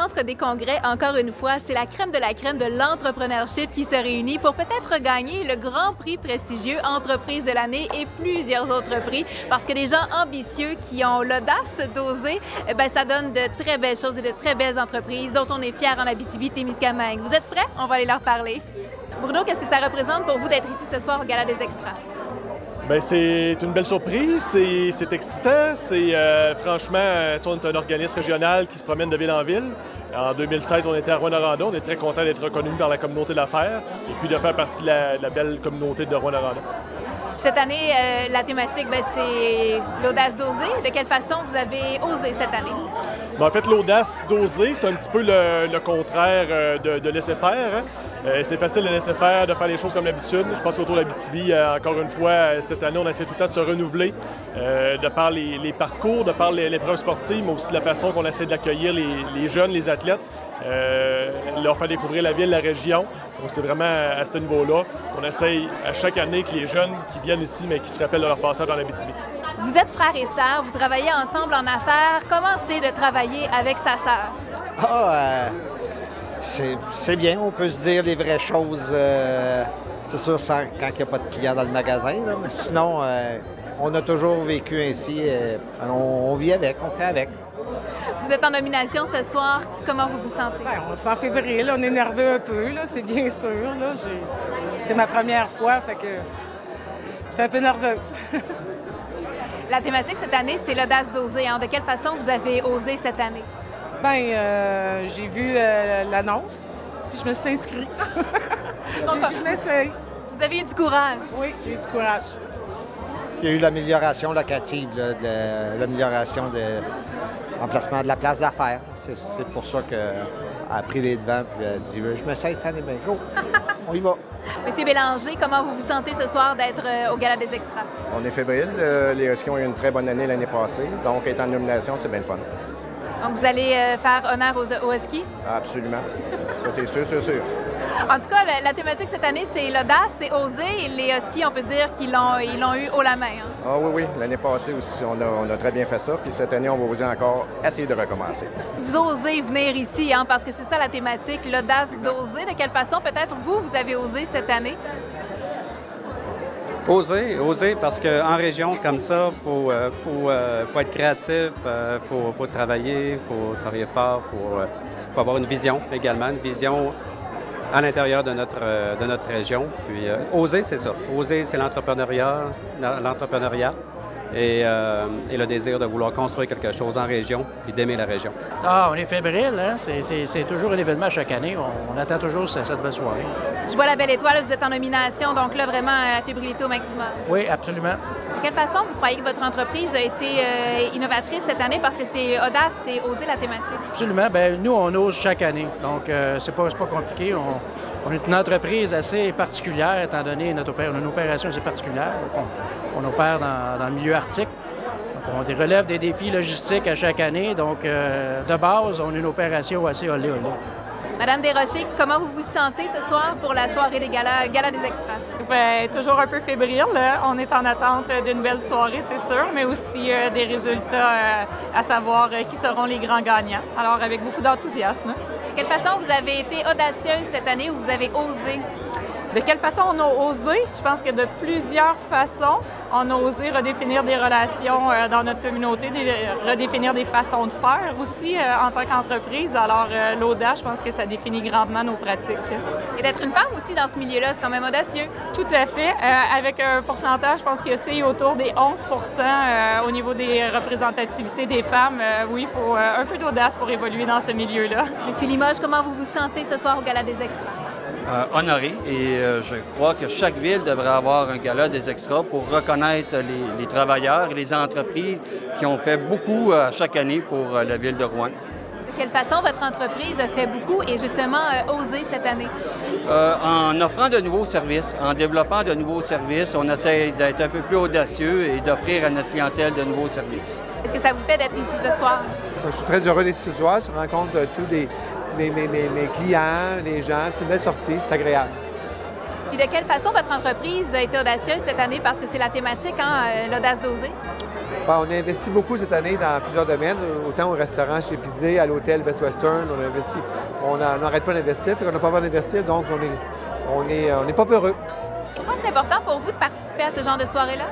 Centre des congrès, encore une fois, c'est la crème de l'entrepreneurship qui se réunit pour peut-être gagner le grand prix prestigieux Entreprise de l'année et plusieurs autres prix, parce que des gens ambitieux qui ont l'audace d'oser, ça donne de très belles choses et de très belles entreprises dont on est fiers en Abitibi-Témiscamingue. Vous êtes prêts? On va aller leur parler. Bruno, qu'est-ce que ça représente pour vous d'être ici ce soir au Gala des Extras? Bien, c'est une belle surprise, c'est excitant, franchement, on est un organisme régional qui se promène de ville en ville. En 2016, on était à Rouyn-Noranda, on est très content d'être reconnu par la communauté d'affaires et puis de faire partie de la belle communauté de Rouyn-Noranda. Cette année, la thématique, c'est l'audace d'oser. De quelle façon vous avez osé cette année? Bien, en fait, l'audace d'oser, c'est un petit peu le contraire de laisser faire. Hein? C'est facile de laisser faire, de faire les choses comme d'habitude. Je pense qu'autour de l'Abitibi, encore une fois, cette année, on essaie tout le temps de se renouveler, de par les parcours, de par l'épreuve sportive, mais aussi la façon qu'on essaie d'accueillir les jeunes, les athlètes, leur faire découvrir la ville, la région. Donc, c'est vraiment à ce niveau-là. On essaye à chaque année que les jeunes qui viennent ici, mais qui se rappellent de leur passage dans l'Abitibi. Vous êtes frères et sœurs, vous travaillez ensemble en affaires. Comment c'est de travailler avec sa sœur? C'est bien, on peut se dire les vraies choses, c'est sûr, quand il n'y a pas de clients dans le magasin. Là, mais sinon, on a toujours vécu ainsi. On vit avec, on fait avec. Vous êtes en nomination ce soir. Comment vous vous sentez? Bien, on se sent fébrile, on est nerveux un peu, c'est bien sûr. C'est ma première fois, fait que je suis un peu nerveuse. La thématique cette année, c'est l'audace d'oser. De quelle façon vous avez osé cette année? Bien, j'ai vu l'annonce, puis je me suis inscrite. Je m'essaye. Vous avez eu du courage? Oui, j'ai eu du courage. Il y a eu l'amélioration locative, l'amélioration de l'emplacement de la place d'affaires. C'est pour ça qu'elle a pris les devants et a dit « Je m'essaye cette année, bien go, on y va ». Monsieur Bélanger, comment vous vous sentez ce soir d'être au Gala des Extras? On est fébrile. Les Huskies ont eu une très bonne année l'année passée, donc être en nomination, c'est bien le fun. Donc, vous allez faire honneur aux Huskies? Absolument. Ça, c'est sûr, c'est sûr. En tout cas, la thématique cette année, c'est l'audace, c'est oser. Et les Huskies, on peut dire qu'ils l'ont eu haut la main. Hein? Ah oui. L'année passée aussi, on a très bien fait ça. Puis cette année, on va oser encore essayer de recommencer. Vous osez venir ici, parce que c'est ça la thématique, l'audace d'oser. De quelle façon, peut-être, vous avez osé cette année? Oser, parce qu'en région comme ça, faut être créatif, faut travailler fort, faut avoir une vision également, une vision à l'intérieur de notre région. Puis oser, c'est ça. Oser, c'est l'entrepreneuriat et le désir de vouloir construire quelque chose en région et d'aimer la région. On est fébrile, hein? C'est toujours un événement chaque année. On attend toujours cette belle soirée. Je vois la belle étoile, vous êtes en nomination, donc là, vraiment, la fébrilité au maximum. Oui, absolument. De quelle façon vous croyez que votre entreprise a été innovatrice cette année? Parce que c'est audace, c'est oser la thématique. Absolument. Bien, nous, on ose chaque année. Donc, c'est pas compliqué. On est une entreprise assez particulière, étant donné notre opération assez particulière. On opère dans le milieu arctique. Donc, on relève des défis logistiques à chaque année. Donc, de base, on a une opération assez olé. Madame Desrochers, comment vous vous sentez ce soir pour la soirée des Gala des Extras? Bien, toujours un peu fébrile. On est en attente d'une belle soirée, c'est sûr, mais aussi des résultats à savoir qui seront les grands gagnants. Alors, avec beaucoup d'enthousiasme. De quelle façon vous avez été audacieuse cette année ou vous avez osé? De quelle façon on a osé? Je pense que de plusieurs façons, on a osé redéfinir des relations dans notre communauté, redéfinir des façons de faire aussi en tant qu'entreprise. Alors, l'audace, je pense que ça définit grandement nos pratiques. Et d'être une femme aussi dans ce milieu-là, c'est quand même audacieux. Tout à fait. Avec un pourcentage, je pense que c'est autour des 11 au niveau des représentativités des femmes. Oui, il faut un peu d'audace pour évoluer dans ce milieu-là. Monsieur Limoges, comment vous vous sentez ce soir au Gala des Extras? Honoré et je crois que chaque ville devrait avoir un gala des extras pour reconnaître les travailleurs et les entreprises qui ont fait beaucoup chaque année pour la ville de Rouen. De quelle façon votre entreprise a fait beaucoup et justement osé cette année? En offrant de nouveaux services, en développant de nouveaux services, on essaie d'être un peu plus audacieux et d'offrir à notre clientèle de nouveaux services. Est-ce que ça vous fait d'être ici ce soir? Je suis très heureux d'être ici ce soir. Je rencontre tous mes clients, les gens. C'est une belle sortie, c'est agréable. Puis de quelle façon votre entreprise a été audacieuse cette année, parce que c'est la thématique, hein, l'audace d'oser? Bon, on a investi beaucoup cette année dans plusieurs domaines, autant au restaurant chez Pizza, à l'hôtel Best Western, on a investi. On n'arrête pas d'investir, fait qu'on n'a pas besoin d'investir, donc on n'est pas peureux. Pourquoi c'est important pour vous de participer à ce genre de soirée-là?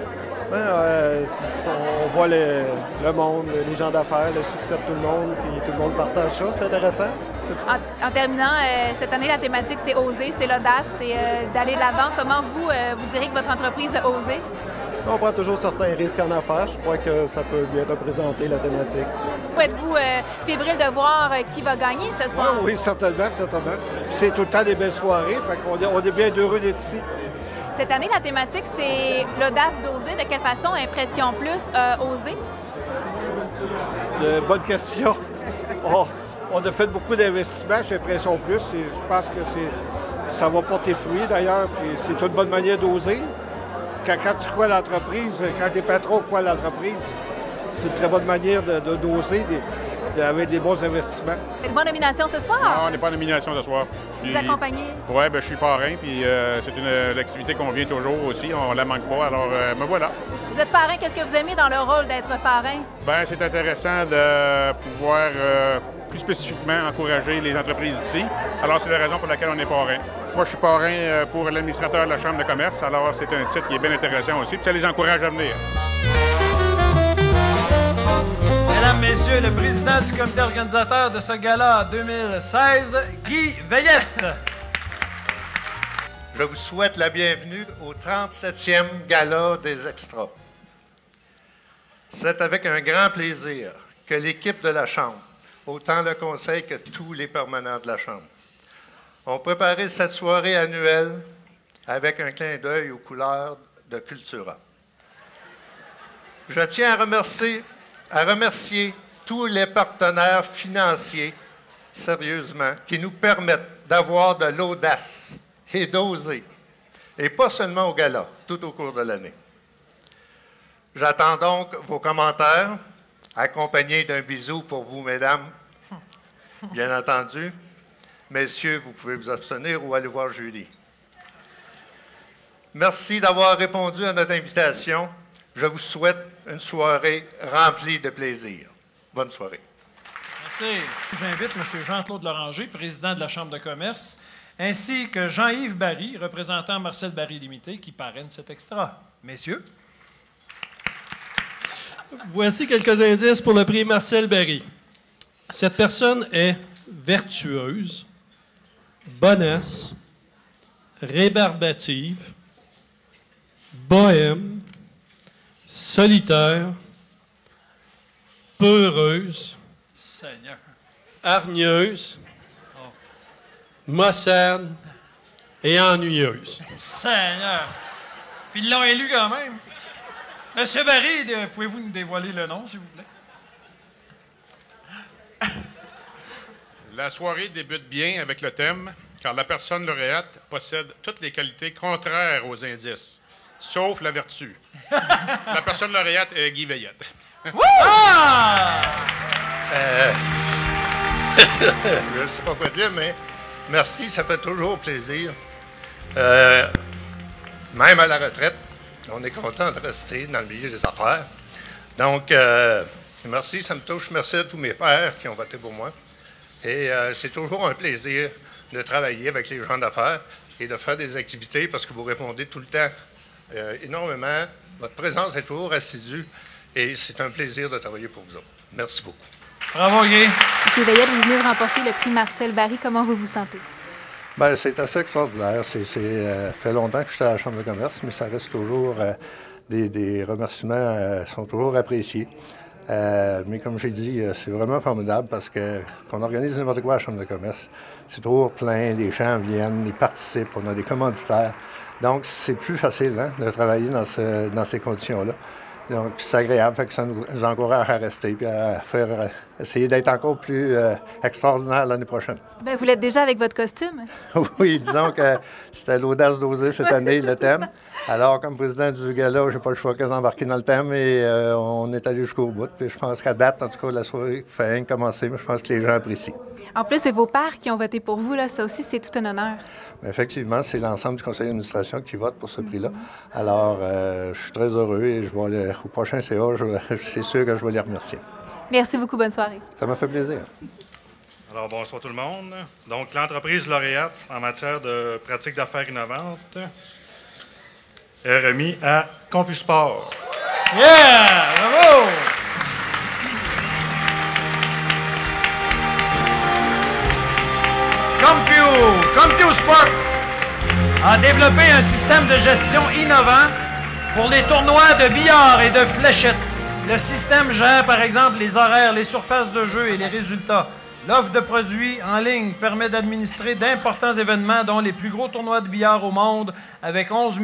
On voit le monde, les gens d'affaires, le succès de tout le monde, puis tout le monde partage ça, c'est intéressant. En terminant, cette année, la thématique, c'est oser, c'est l'audace, c'est d'aller de l'avant. Comment vous direz que votre entreprise a osé? On prend toujours certains risques en affaires. Je crois que ça peut bien représenter la thématique. Êtes-vous fébrile de voir qui va gagner ce soir? Oui, certainement, certainement. C'est tout le temps des belles soirées, fait qu'on est bien heureux d'être ici. Cette année, la thématique, c'est l'audace d'oser. De quelle façon Impression Plus a osé? Bonne question. On a fait beaucoup d'investissements chez Impression Plus et je pense que ça va porter fruit d'ailleurs, puis c'est une bonne manière d'oser. Quand tu crois à l'entreprise, quand tes patrons croient à l'entreprise, c'est une très bonne manière d'oser avec des bons investissements. Êtes-vous en nomination ce soir? Non, on n'est pas en nomination ce soir. Vous accompagnez? Oui, je suis parrain, puis c'est une activité qu'on vient toujours aussi. On la manque pas, alors me voilà. Vous êtes parrain, qu'est-ce que vous aimez dans le rôle d'être parrain? Bien, c'est intéressant de pouvoir plus spécifiquement encourager les entreprises ici. Alors, c'est la raison pour laquelle on est parrain. Moi, je suis parrain pour l'administrateur de la Chambre de commerce, alors c'est un titre qui est bien intéressant aussi, puis ça les encourage à venir. Mesdames, Messieurs, le président du comité organisateur de ce gala 2016, Guy Veillette. Je vous souhaite la bienvenue au 37e Gala des Extras. C'est avec un grand plaisir que l'équipe de la Chambre, autant le Conseil que tous les permanents de la Chambre, ont préparé cette soirée annuelle avec un clin d'œil aux couleurs de Cultura. Je tiens à remercier tous les partenaires financiers, sérieusement, qui nous permettent d'avoir de l'audace et d'oser, et pas seulement au gala, tout au cours de l'année. J'attends donc vos commentaires, accompagnés d'un bisou pour vous, mesdames, bien entendu. Messieurs, vous pouvez vous abstenir ou aller voir Julie. Merci d'avoir répondu à notre invitation. Je vous souhaite une soirée remplie de plaisir. Bonne soirée. Merci. J'invite M. Jean-Claude Loranger, président de la Chambre de commerce, ainsi que Jean-Yves Barry, représentant Marcel Barry Limité, qui parraine cet extra. Messieurs. Voici quelques indices pour le prix Marcel Barry. Cette personne est vertueuse, bonesse, rébarbative, bohème, solitaire, peureuse, Seigneur, hargneuse, maussade et ennuyeuse. Seigneur! Puis ils l'ont élu quand même. Monsieur Barry, pouvez-vous nous dévoiler le nom, s'il vous plaît? La soirée débute bien avec le thème « Car la personne lauréate possède toutes les qualités contraires aux indices, sauf la vertu. » La personne lauréate est Guy Veillette. Je ne sais pas quoi dire, mais merci, ça fait toujours plaisir. Même à la retraite, on est content de rester dans le milieu des affaires. Donc, merci, ça me touche. Merci à tous mes pairs qui ont voté pour moi. Et c'est toujours un plaisir de travailler avec les gens d'affaires et de faire des activités parce que vous répondez tout le temps énormément. Votre présence est toujours assidue et c'est un plaisir de travailler pour vous autres. Merci beaucoup. Bravo, Guy. M. Veillette, vous venez de remporter le prix Marcel Barry. Comment vous vous sentez? Bien, c'est assez extraordinaire. Ça fait longtemps que je suis à la Chambre de commerce, mais ça reste toujours... des remerciements sont toujours appréciés. Mais comme j'ai dit, c'est vraiment formidable parce que qu'on organise n'importe quoi à la Chambre de commerce, c'est toujours plein, les gens viennent, ils participent, on a des commanditaires. Donc, c'est plus facile de travailler dans ces conditions-là. Donc, c'est agréable, fait que ça nous encourage à rester et à essayer d'être encore plus extraordinaire l'année prochaine. Bien, vous l'êtes déjà avec votre costume? Oui, disons que c'était l'audace d'oser cette année, le thème. Alors, comme président du gala, je n'ai pas le choix que d'embarquer dans le thème et on est allé jusqu'au bout. Puis je pense qu'à date, en tout cas, la soirée fait rien commencer, mais je pense que les gens apprécient. En plus, c'est vos pairs qui ont voté pour vous, là. Ça aussi, c'est tout un honneur. Effectivement, c'est l'ensemble du conseil d'administration qui vote pour ce prix-là. Alors, je suis très heureux et je vais au prochain CA, c'est sûr que je vais les remercier. Merci beaucoup. Bonne soirée. Ça m'a fait plaisir. Alors, bonsoir tout le monde. Donc, l'entreprise lauréate en matière de pratiques d'affaires innovantes est remis à CompuSport. Yeah! Bravo! CompuSport a développé un système de gestion innovant pour les tournois de billard et de fléchettes. Le système gère, par exemple, les horaires, les surfaces de jeu et les résultats. L'offre de produits en ligne permet d'administrer d'importants événements, dont les plus gros tournois de billard au monde, avec 11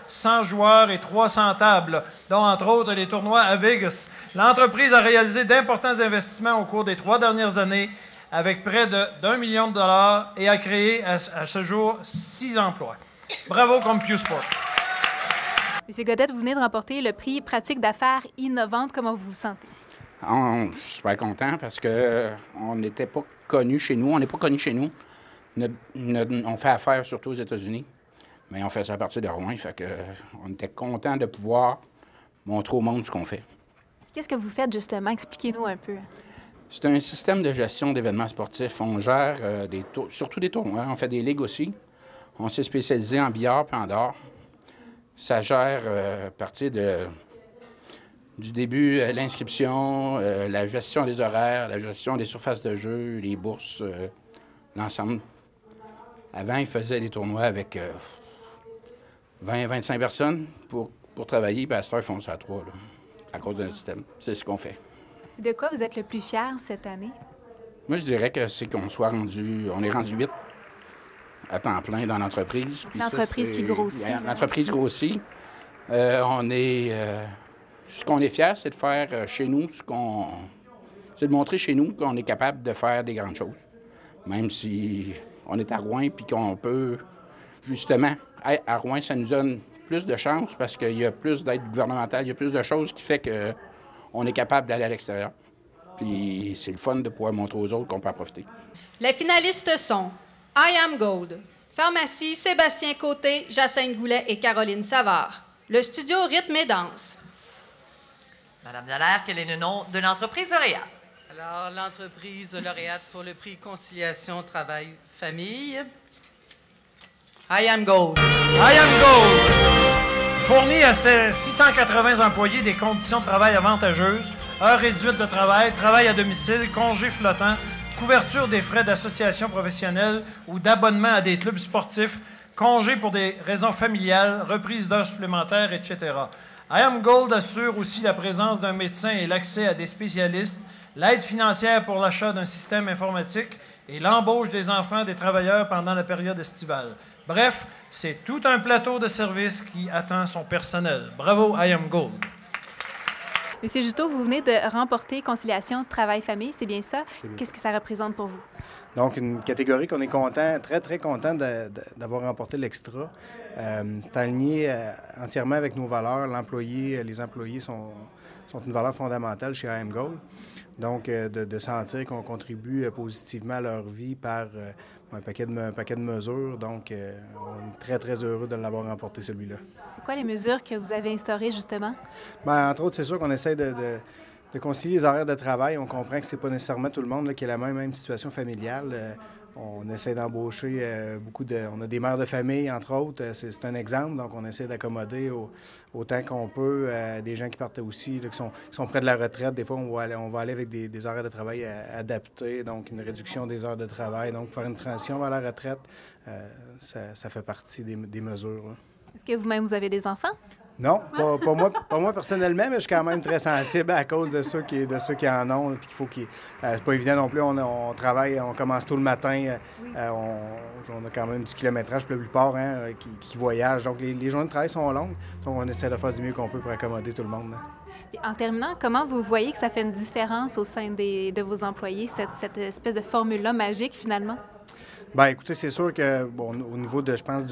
100 joueurs et 300 tables, dont entre autres les tournois à Vegas. L'entreprise a réalisé d'importants investissements au cours des 3 dernières années, avec près d'1 million de dollars, et a créé à ce jour 6 emplois. Bravo CompuSport. Monsieur Godette, vous venez de remporter le prix Pratique d'affaires innovantes. Comment vous vous sentez? Je suis super content parce qu'on n'était pas connus chez nous. On n'est pas connus chez nous. On fait affaire surtout aux États-Unis, mais on fait ça à partir de Rouen. Fait que on était content de pouvoir montrer au monde ce qu'on fait. Qu'est-ce que vous faites justement? Expliquez-nous un peu. C'est un système de gestion d'événements sportifs. On gère surtout des tournois. On fait des ligues aussi. On s'est spécialisé en billard et en dard. Ça gère à partir du début, l'inscription, la gestion des horaires, la gestion des surfaces de jeu, les bourses, l'ensemble. Avant, ils faisaient des tournois avec 20-25 personnes pour travailler, puis à cette heure, ils font ça à 3, là, à cause d'un système. C'est ce qu'on fait. De quoi vous êtes le plus fier cette année? Moi, je dirais que c'est qu'on est rendu 8 à temps plein dans l'entreprise. L'entreprise qui grossit. L'entreprise grossit. Ce qu'on est fiers, c'est de faire chez nous c'est de montrer chez nous qu'on est capable de faire des grandes choses. Même si on est à Rouen puis qu'on peut, justement, à Rouen, ça nous donne plus de chance parce qu'il y a plus d'aide gouvernementale, il y a plus de choses qui fait qu'on est capable d'aller à l'extérieur. Puis c'est le fun de pouvoir montrer aux autres qu'on peut en profiter. Les finalistes sont I Am Gold, Pharmacie, Sébastien Côté, Jacinthe Goulet et Caroline Savard. Le studio Rythme et Danse. Madame Dallaire, quel est le nom de l'entreprise lauréate? Alors, l'entreprise lauréate pour le prix Conciliation Travail-Famille. I Am Gold. I Am Gold fournit à ses 680 employés des conditions de travail avantageuses, heures réduites de travail, travail à domicile, congés flottants, couverture des frais d'association professionnelle ou d'abonnement à des clubs sportifs, congés pour des raisons familiales, reprise d'heures supplémentaires, etc. I Am Gold assure aussi la présence d'un médecin et l'accès à des spécialistes, l'aide financière pour l'achat d'un système informatique et l'embauche des enfants des travailleurs pendant la période estivale. Bref, c'est tout un plateau de services qui attend son personnel. Bravo, I Am Gold. Monsieur Juteau, vous venez de remporter Conciliation Travail-Famille, c'est bien ça? Qu'est-ce que ça représente pour vous? Donc, une catégorie qu'on est content, très, très content d'avoir remporté l'extra. C'est aligné entièrement avec nos valeurs. Les employés sont une valeur fondamentale chez I Am Gold. Donc, de sentir qu'on contribue positivement à leur vie par un paquet de mesures. Donc, on est très, très heureux de l'avoir remporté, celui-là. C'est quoi les mesures que vous avez instaurées, justement? Bien, entre autres, c'est sûr qu'on essaie de concilier les horaires de travail. On comprend que c'est pas nécessairement tout le monde là, qui a la même situation familiale. On essaie d'embaucher on a des mères de famille, entre autres. C'est un exemple. Donc, on essaie d'accommoder autant qu'on peut des gens qui partent aussi, là, qui sont près de la retraite. Des fois, on va aller avec des horaires de travail adaptés, donc une réduction des heures de travail. Donc, faire une transition vers la retraite, ça fait partie des mesures. Là. Est-ce que vous-même, vous avez des enfants? Non, pas moi personnellement, mais je suis quand même très sensible à cause de ceux qui en ont. Puis c'est pas évident non plus. On travaille, on commence tôt le matin. On a quand même du kilométrage pour la plupart qui voyagent. Donc les journées de travail sont longues. Donc on essaie de faire du mieux qu'on peut pour accommoder tout le monde. En terminant, comment vous voyez que ça fait une différence au sein de vos employés, cette espèce de formule-là magique finalement? Bien, écoutez, c'est sûr que, au niveau je pense,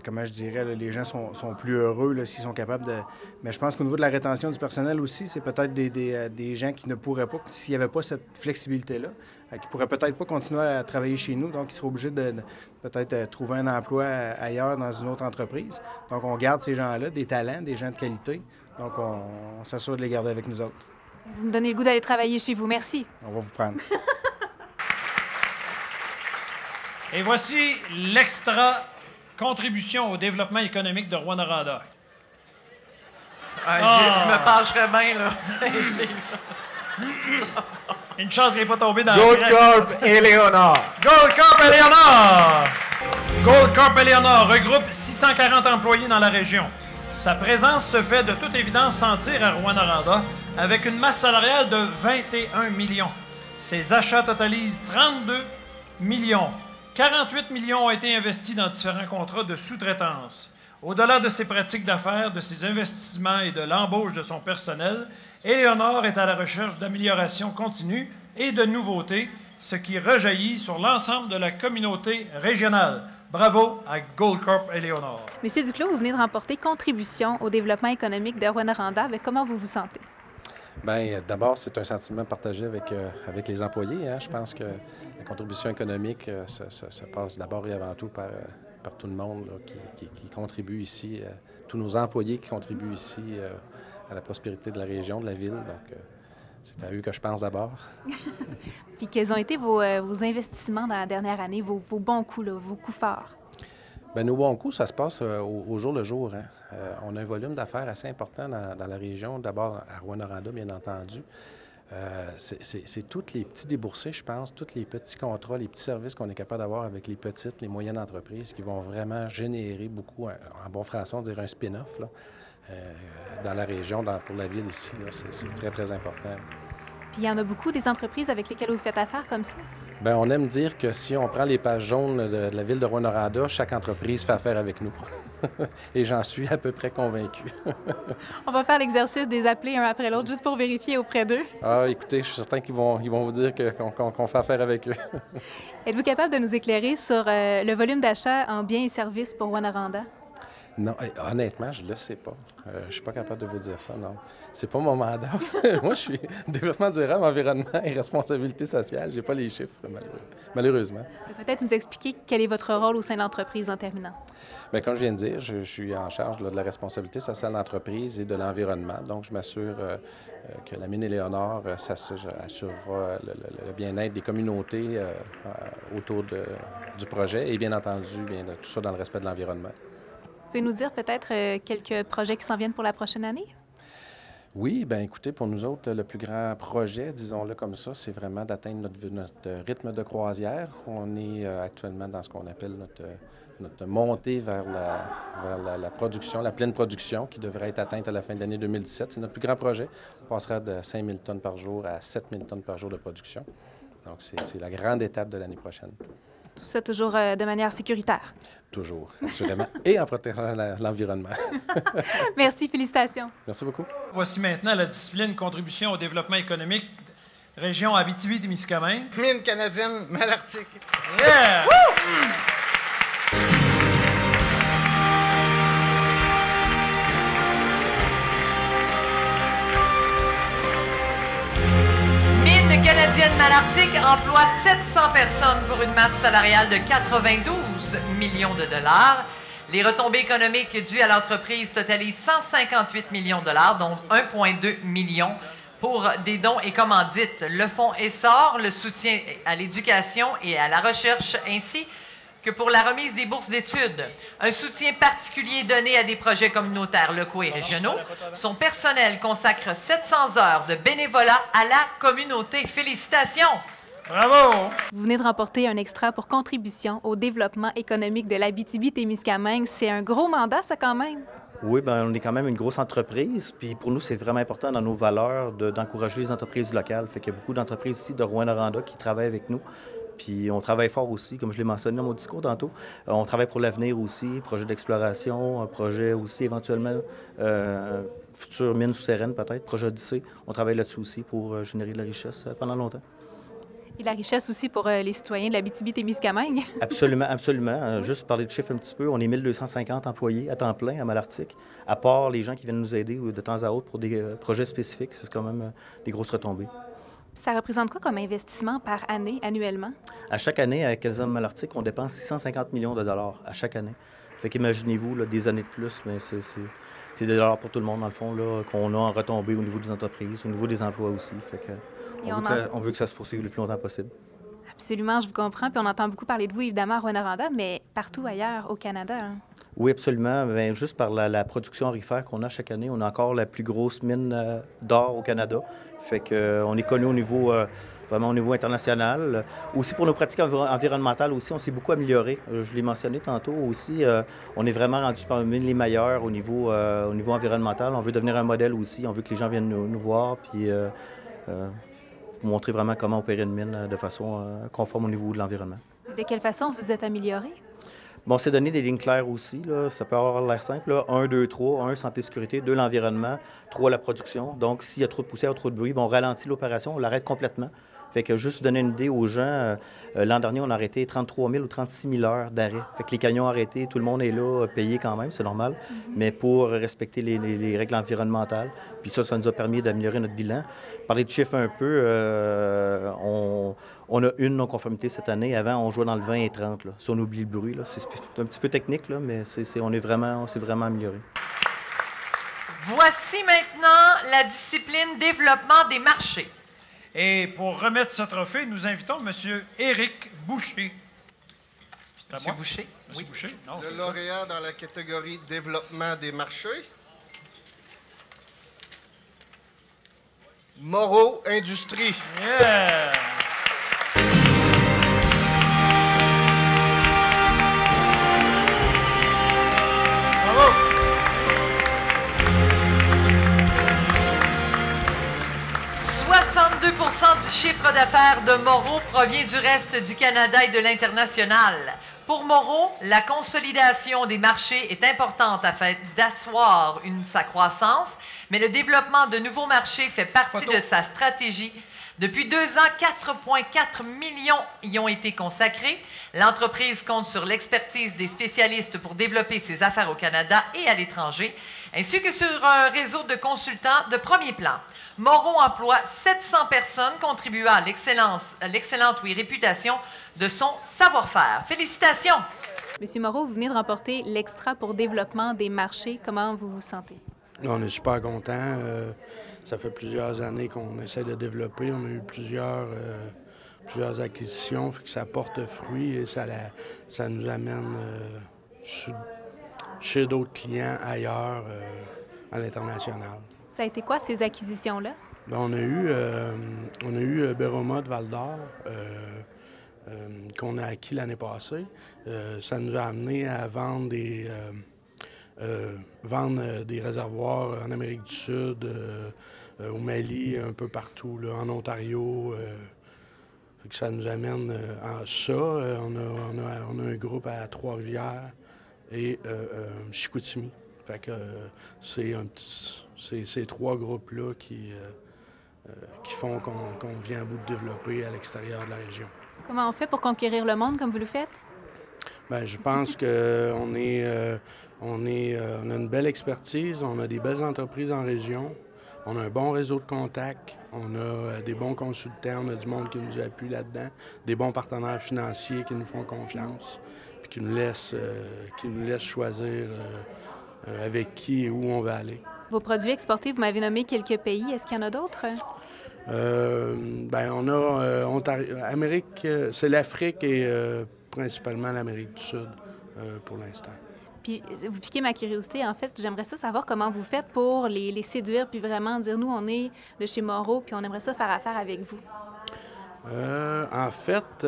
comment je dirais, là, les gens sont plus heureux s'ils sont capables de... Mais je pense qu'au niveau de la rétention du personnel aussi, c'est peut-être des gens qui ne pourraient pas, s'il n'y avait pas cette flexibilité-là, qui ne pourraient peut-être pas continuer à travailler chez nous, donc ils seraient obligés de peut-être trouver un emploi ailleurs dans une autre entreprise. Donc on garde ces gens-là, des talents, des gens de qualité, donc on s'assure de les garder avec nous autres. Vous me donnez le goût d'aller travailler chez vous. Merci. On va vous prendre. Et voici l'extra contribution au développement économique de Rouyn-Noranda. Je me pencherais bien, là. Une chance qu'il n'est pas tombé dans Gold le Corp Éléonore. Gold Corp Éléonore! Gold Corp Éléonore regroupe 640 employés dans la région. Sa présence se fait de toute évidence sentir à Rouyn-Noranda avec une masse salariale de 21 millions. Ses achats totalisent 32 millions. 48 millions ont été investis dans différents contrats de sous-traitance. Au-delà de ses pratiques d'affaires, de ses investissements et de l'embauche de son personnel, Éléonore est à la recherche d'améliorations continues et de nouveautés, ce qui rejaillit sur l'ensemble de la communauté régionale. Bravo à Gold Corp Éléonore. Monsieur Duclos, vous venez de remporter contribution au développement économique de Rouyn-Noranda. Comment vous vous sentez? Bien, d'abord, c'est un sentiment partagé avec les employés. Hein. Je pense que la contribution économique se passe d'abord et avant tout par tout le monde là, qui contribue ici, tous nos employés qui contribuent ici à la prospérité de la région, de la ville. Donc, c'est à eux que je pense d'abord. Puis quels ont été vos investissements dans la dernière année, vos bons coups, là, vos coups forts? Bien, nos bons coups, ça se passe au jour le jour. Hein. On a un volume d'affaires assez important dans la région. D'abord, à Rouyn-Noranda, bien entendu. C'est tous les petits déboursés, je pense, tous les petits contrats, les petits services qu'on est capable d'avoir avec les petites, les moyennes entreprises qui vont vraiment générer beaucoup, en bon français, on dirait un spin-off, là, dans la région, pour la ville ici. C'est très, très important. Puis il y en a beaucoup des entreprises avec lesquelles vous faites affaire comme ça? Bien, on aime dire que si on prend les pages jaunes de la ville de Rouyn-Noranda, chaque entreprise fait affaire avec nous. Et j'en suis à peu près convaincu. On va faire l'exercice des appeler un après l'autre juste pour vérifier auprès d'eux. Ah, écoutez, je suis certain qu'ils vont vous dire qu'on fait affaire avec eux. Êtes-vous capable de nous éclairer sur le volume d'achat en biens et services pour Rouyn-Noranda? Non, honnêtement, je ne le sais pas. Je ne suis pas capable de vous dire ça, non. C'est pas mon mandat. Moi, je suis développement durable, environnement et responsabilité sociale. Je n'ai pas les chiffres, malheureusement. Peut-être nous expliquer quel est votre rôle au sein de l'entreprise en terminant. Bien, comme je viens de dire, je suis en charge de la responsabilité sociale de l'entreprise et de l'environnement. Donc, je m'assure que la mine Éléonore assurera le bien-être des communautés autour du projet et, bien entendu, tout ça dans le respect de l'environnement. Pouvez nous dire peut-être quelques projets qui s'en viennent pour la prochaine année? Oui, bien écoutez, pour nous autres, le plus grand projet, disons-le comme ça, c'est vraiment d'atteindre notre rythme de croisière. On est actuellement dans ce qu'on appelle notre montée vers la production, la pleine production, qui devrait être atteinte à la fin de l'année 2017. C'est notre plus grand projet. On passera de 5 000 tonnes par jour à 7 000 tonnes par jour de production. Donc, c'est la grande étape de l'année prochaine. Tout ça toujours de manière sécuritaire. Toujours, assurément. Et en protégeant l'environnement. Merci, félicitations. Merci beaucoup. Voici maintenant la discipline contribution au développement économique, région Abitibi-Témiscamingue. Mine canadienne, Malartic. Yeah! Mine canadienne Malartic emploie 700 personnes pour une masse salariale de 92 millions de dollars. Les retombées économiques dues à l'entreprise totalisent 158 millions de dollars, dont 1,2 million pour des dons et commandites. Le fonds Essor, le soutien à l'éducation et à la recherche, ainsi que pour la remise des bourses d'études. Un soutien particulier donné à des projets communautaires locaux et régionaux. Son personnel consacre 700 heures de bénévolat à la communauté. Félicitations! Bravo! Vous venez de remporter un extra pour contribution au développement économique de l'Abitibi-Témiscamingue. C'est un gros mandat, ça, quand même? Oui, bien, on est quand même une grosse entreprise. Puis pour nous, c'est vraiment important dans nos valeurs d'encourager les entreprises locales. Fait qu'il y a beaucoup d'entreprises ici de Rouyn-Noranda qui travaillent avec nous. Puis on travaille fort aussi, comme je l'ai mentionné dans mon discours tantôt. On travaille pour l'avenir aussi, projet d'exploration, un projet aussi éventuellement, future mine souterraine peut-être, projet Odyssée. On travaille là-dessus aussi pour générer de la richesse pendant longtemps. Et la richesse aussi pour les citoyens de l'Abitibi-Témiscamingue. Absolument, absolument. Juste parler de chiffres un petit peu, on est 1250 employés à temps plein à Malartic, à part les gens qui viennent nous aider de temps à autre pour des projets spécifiques. C'est quand même des grosses retombées. Ça représente quoi comme investissement par année, annuellement? À chaque année, avec Elsa Malartic, on dépense 650 millions de dollars à chaque année. Fait qu'imaginez-vous, des années de plus, mais c'est des dollars pour tout le monde, dans le fond, qu'on a en retombée au niveau des entreprises, au niveau des emplois aussi. Fait que on veut que ça se poursuive le plus longtemps possible. Absolument, je vous comprends. Puis on entend beaucoup parler de vous, évidemment, à Rouyn-Noranda, mais partout ailleurs au Canada. Hein? Oui, absolument. Bien, juste par la production aurifère qu'on a chaque année, on a encore la plus grosse mine d'or au Canada. Fait qu'on est connu au niveau, vraiment au niveau international. Aussi pour nos pratiques environnementales aussi, on s'est beaucoup amélioré. Je l'ai mentionné tantôt aussi. On est vraiment rendu parmi les meilleurs au niveau environnemental. On veut devenir un modèle aussi. On veut que les gens viennent nous voir puis montrer vraiment comment opérer une mine de façon conforme au niveau de l'environnement. De quelle façon vous êtes amélioré? Bon, on s'est donné des lignes claires aussi. Là. Ça peut avoir l'air simple. Là. 1, 2, 3. 1, santé-sécurité. 2, l'environnement. 3, la production. Donc, s'il y a trop de poussière ou trop de bruit, on ralentit l'opération, on l'arrête complètement. Fait que juste donner une idée aux gens, l'an dernier, on a arrêté 33 000 ou 36 000 heures d'arrêt. Fait que les camions arrêtés, tout le monde est là, payé quand même, c'est normal, mais pour respecter les règles environnementales. Puis ça nous a permis d'améliorer notre bilan. Parler de chiffres un peu, on a une non-conformité cette année. Avant, on jouait dans le 20 et 30. Là. Si on oublie le bruit, c'est un petit peu technique, là, mais on s'est vraiment amélioré. Voici maintenant la discipline développement des marchés. Et pour remettre ce trophée, nous invitons M. Éric Boucher. C'est à Monsieur moi? Boucher? Monsieur Boucher? Non, Le lauréat dans la catégorie développement des marchés. Moreau Industrie. Yeah! Bravo! 62% du chiffre d'affaires de Moreau provient du reste du Canada et de l'international. Pour Moreau, la consolidation des marchés est importante afin d'asseoir sa croissance, mais le développement de nouveaux marchés fait partie de sa stratégie. Depuis 2 ans, 4,4 millions y ont été consacrés. L'entreprise compte sur l'expertise des spécialistes pour développer ses affaires au Canada et à l'étranger, ainsi que sur un réseau de consultants de premier plan. Moreau emploie 700 personnes, contribuant à l'excellente réputation de son savoir-faire. Félicitations! Monsieur Moreau, vous venez de remporter l'Extra pour développement des marchés. Comment vous vous sentez? On est super contents. Ça fait plusieurs années qu'on essaie de développer. On a eu plusieurs acquisitions, fait que ça porte fruit et ça nous amène chez d'autres clients ailleurs à l'international. Ça a été quoi, ces acquisitions-là? Bien, on a eu Beroma de Val-d'Or qu'on a acquis l'année passée. Ça nous a amené à vendre des réservoirs en Amérique du Sud, au Mali, un peu partout, là, en Ontario. Fait que ça nous amène à ça. On a un groupe à Trois-Rivières et Chicoutimi. Fait que c'est ces 3 groupes-là qui font qu'on vient à bout de développer à l'extérieur de la région. Comment on fait pour conquérir le monde comme vous le faites? Bien, je pense qu'on on a une belle expertise, on a des belles entreprises en région, on a un bon réseau de contacts, on a des bons consultants, on a du monde qui nous appuie là-dedans, des bons partenaires financiers qui nous font confiance, puis qui nous laissent choisir avec qui et où on va aller. Vos produits exportés, vous m'avez nommé quelques pays. Est-ce qu'il y en a d'autres? Bien, on a Amérique, c'est l'Afrique et principalement l'Amérique du Sud pour l'instant. Puis, vous piquez ma curiosité. En fait, j'aimerais ça savoir comment vous faites pour les séduire puis vraiment dire, nous, on est de chez Moreau puis on aimerait ça faire affaire avec vous. En fait,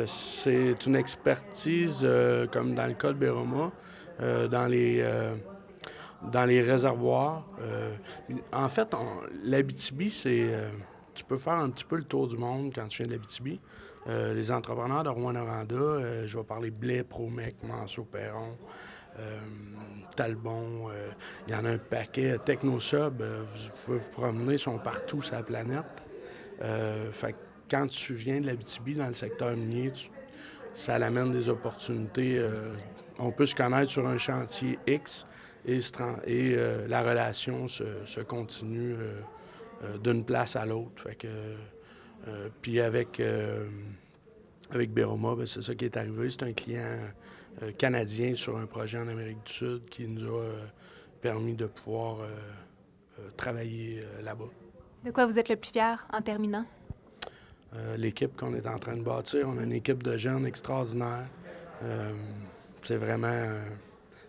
c'est une expertise, comme dans le cas de Beroma, dans les réservoirs. En fait, l'Abitibi, tu peux faire un petit peu le tour du monde quand tu viens de l'Abitibi. Les entrepreneurs de Rouyn-Noranda, je vais parler Blais, Promec, Manceau, Perron, Talbon, il y en a un paquet. Technosub, vous pouvez vous promener, ils sont partout sur la planète. Fait que quand tu viens de l'Abitibi dans le secteur minier, ça amène des opportunités. On peut se connaître sur un chantier X et la relation se continue d'une place à l'autre. Puis avec Béroma, c'est ça qui est arrivé. C'est un client canadien sur un projet en Amérique du Sud qui nous a permis de pouvoir travailler là-bas. De quoi vous êtes le plus fier en terminant? L'équipe qu'on est en train de bâtir, on a une équipe de jeunes extraordinaires. C'est vraiment...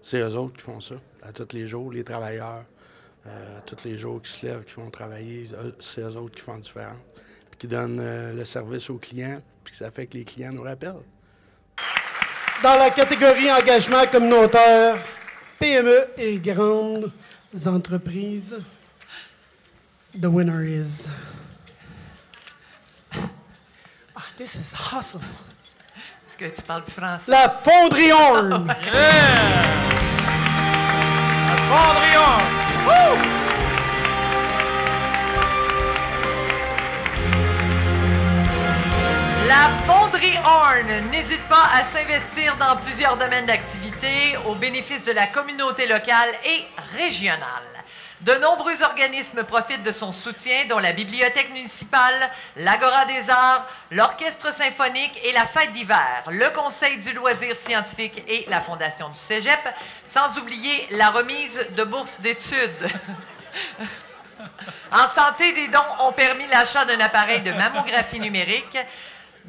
c'est eux autres qui font ça, à tous les jours, les travailleurs, tous les jours qui se lèvent, qui font travailler, c'est eux autres qui font la différence. Puis qui donnent le service aux clients, puis ça fait que les clients nous rappellent. Dans la catégorie engagement communautaire, PME et grandes entreprises, the winner is... This is awesome. Est-ce que tu parles français? La Fonderie Horn. La Fonderie Horn. Woo! La Fonderie Horn n'hésite pas à s'investir dans plusieurs domaines d'activité au bénéfice de la communauté locale et régionale. De nombreux organismes profitent de son soutien, dont la Bibliothèque municipale, l'Agora des arts, l'Orchestre symphonique et la Fête d'hiver, le Conseil du loisir scientifique et la Fondation du Cégep, sans oublier la remise de bourses d'études. En santé, des dons ont permis l'achat d'un appareil de mammographie numérique.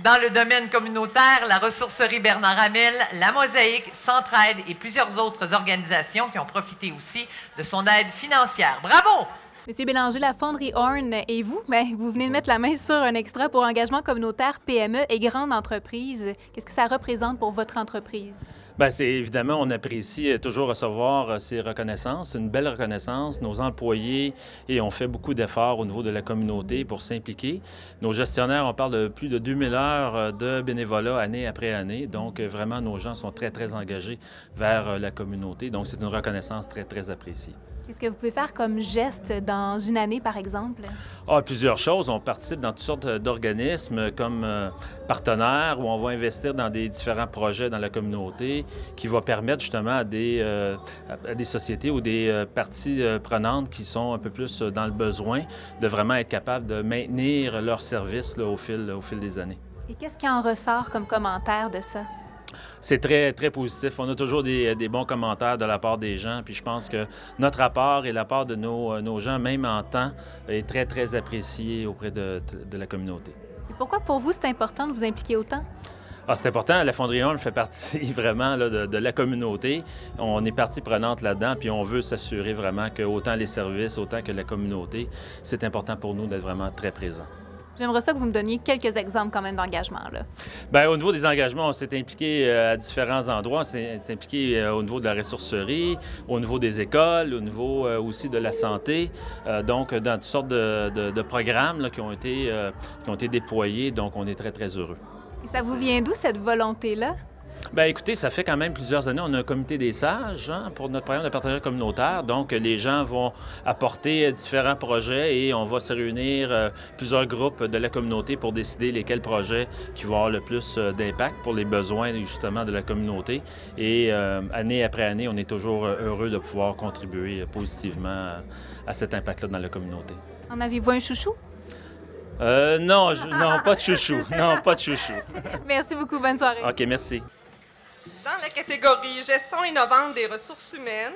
Dans le domaine communautaire, la ressourcerie Bernard Hamel, la Mosaïque, Centraide et plusieurs autres organisations qui ont profité aussi de son aide financière. Bravo! Monsieur Bélanger, la Fonderie Horn et vous, vous venez de mettre la main sur un extra pour engagement communautaire PME et grandes entreprises. Qu'est-ce que ça représente pour votre entreprise? Bien, c'est évidemment, on apprécie toujours recevoir ces reconnaissances, une belle reconnaissance. Nos employés, et on fait beaucoup d'efforts au niveau de la communauté pour s'impliquer. Nos gestionnaires, on parle de plus de 2000 heures de bénévolat année après année. Donc, vraiment, nos gens sont très, très engagés vers la communauté. Donc, c'est une reconnaissance très, très appréciée. Qu'est-ce que vous pouvez faire comme geste dans une année, par exemple? Ah, plusieurs choses. On participe dans toutes sortes d'organismes comme partenaires où on va investir dans des différents projets dans la communauté qui va permettre justement à des sociétés ou des parties prenantes qui sont un peu plus dans le besoin de vraiment être capables de maintenir leurs services là, au fil des années. Et qu'est-ce qui en ressort comme commentaire de ça? C'est très, très positif. On a toujours des bons commentaires de la part des gens. Puis je pense que notre apport et l'apport de nos gens, même en temps, est très, très apprécié auprès de la communauté. Et pourquoi pour vous c'est important de vous impliquer autant? Ah, c'est important. La Fonderie Horn fait partie vraiment là, de la communauté. On est partie prenante là-dedans, puis on veut s'assurer vraiment que autant les services, autant que la communauté, c'est important pour nous d'être vraiment très présents. J'aimerais ça que vous me donniez quelques exemples quand même d'engagement. Bien, au niveau des engagements, on s'est impliqué à différents endroits. On s'est impliqué au niveau de la ressourcerie, au niveau des écoles, au niveau aussi de la santé. Donc, dans toutes sortes de programmes là, qui ont été déployés. Donc, on est très, très heureux. Et ça vous vient d'où, cette volonté-là? Bien, écoutez, ça fait quand même plusieurs années. On a un comité des sages pour notre programme de partenariat communautaire. Donc, les gens vont apporter différents projets et on va se réunir plusieurs groupes de la communauté pour décider lesquels projets qui vont avoir le plus d'impact pour les besoins, justement, de la communauté. Et année après année, on est toujours heureux de pouvoir contribuer positivement à cet impact-là dans la communauté. En avez-vous un chouchou? Non, non, pas de chouchou. Non, pas de chouchou. Merci beaucoup. Bonne soirée. OK, merci. Dans la catégorie gestion innovante des ressources humaines,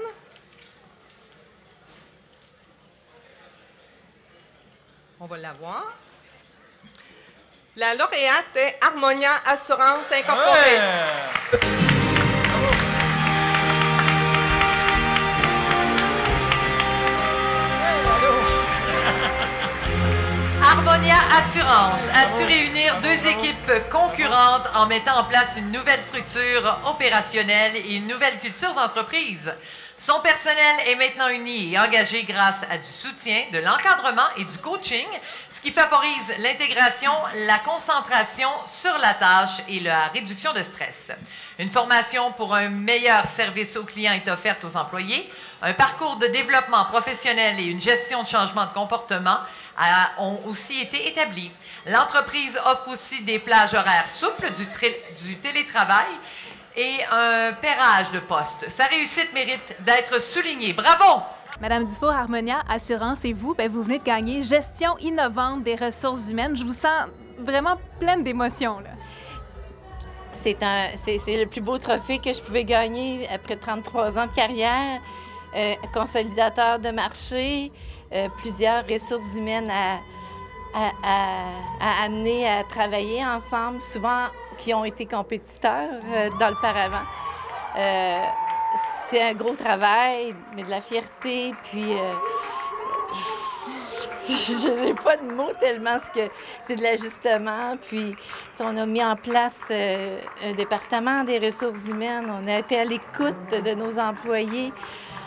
on va la voir. La lauréate est Harmonia Assurance Incorporée. Harmonia Assurance a su réunir deux équipes concurrentes en mettant en place une nouvelle structure opérationnelle et une nouvelle culture d'entreprise. Son personnel est maintenant uni et engagé grâce à du soutien, de l'encadrement et du coaching, ce qui favorise l'intégration, la concentration sur la tâche et la réduction de stress. Une formation pour un meilleur service aux clients est offerte aux employés. Un parcours de développement professionnel et une gestion de changement de comportement ont aussi été établis. L'entreprise offre aussi des plages horaires souples, du télétravail et un pairage de postes. Sa réussite mérite d'être soulignée. Bravo! Madame Dufour, Harmonia Assurance et vous, vous venez de gagner Gestion innovante des ressources humaines. Je vous sens vraiment pleine d'émotions, là. C'est le plus beau trophée que je pouvais gagner après 33 ans de carrière. Consolidateur de marché, plusieurs ressources humaines à amener à travailler ensemble, souvent qui ont été compétiteurs dans le paravent. C'est un gros travail, mais de la fierté, puis je n'ai pas de mots tellement que c'est de l'ajustement. Puis on a mis en place un département des ressources humaines, on a été à l'écoute de nos employés.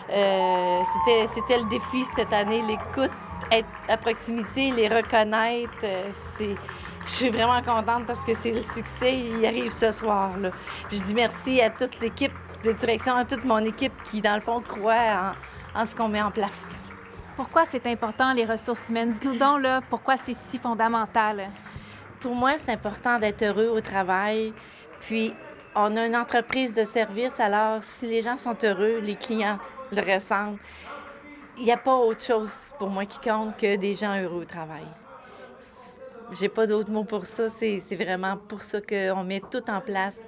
C'était le défi cette année, l'écoute, être à proximité, les reconnaître. Je suis vraiment contente parce que c'est le succès, il arrive ce soir, là. Puis je dis merci à toute l'équipe de direction, à toute mon équipe qui, dans le fond, croit en ce qu'on met en place. Pourquoi c'est important, les ressources humaines? Dites-nous donc, là, pourquoi c'est si fondamental? Pour moi, c'est important d'être heureux au travail. Puis, on a une entreprise de service, alors si les gens sont heureux, les clients le ressentent. Il n'y a pas autre chose pour moi qui compte que des gens heureux au travail. J'ai pas d'autres mots pour ça. C'est vraiment pour ça qu'on met tout en place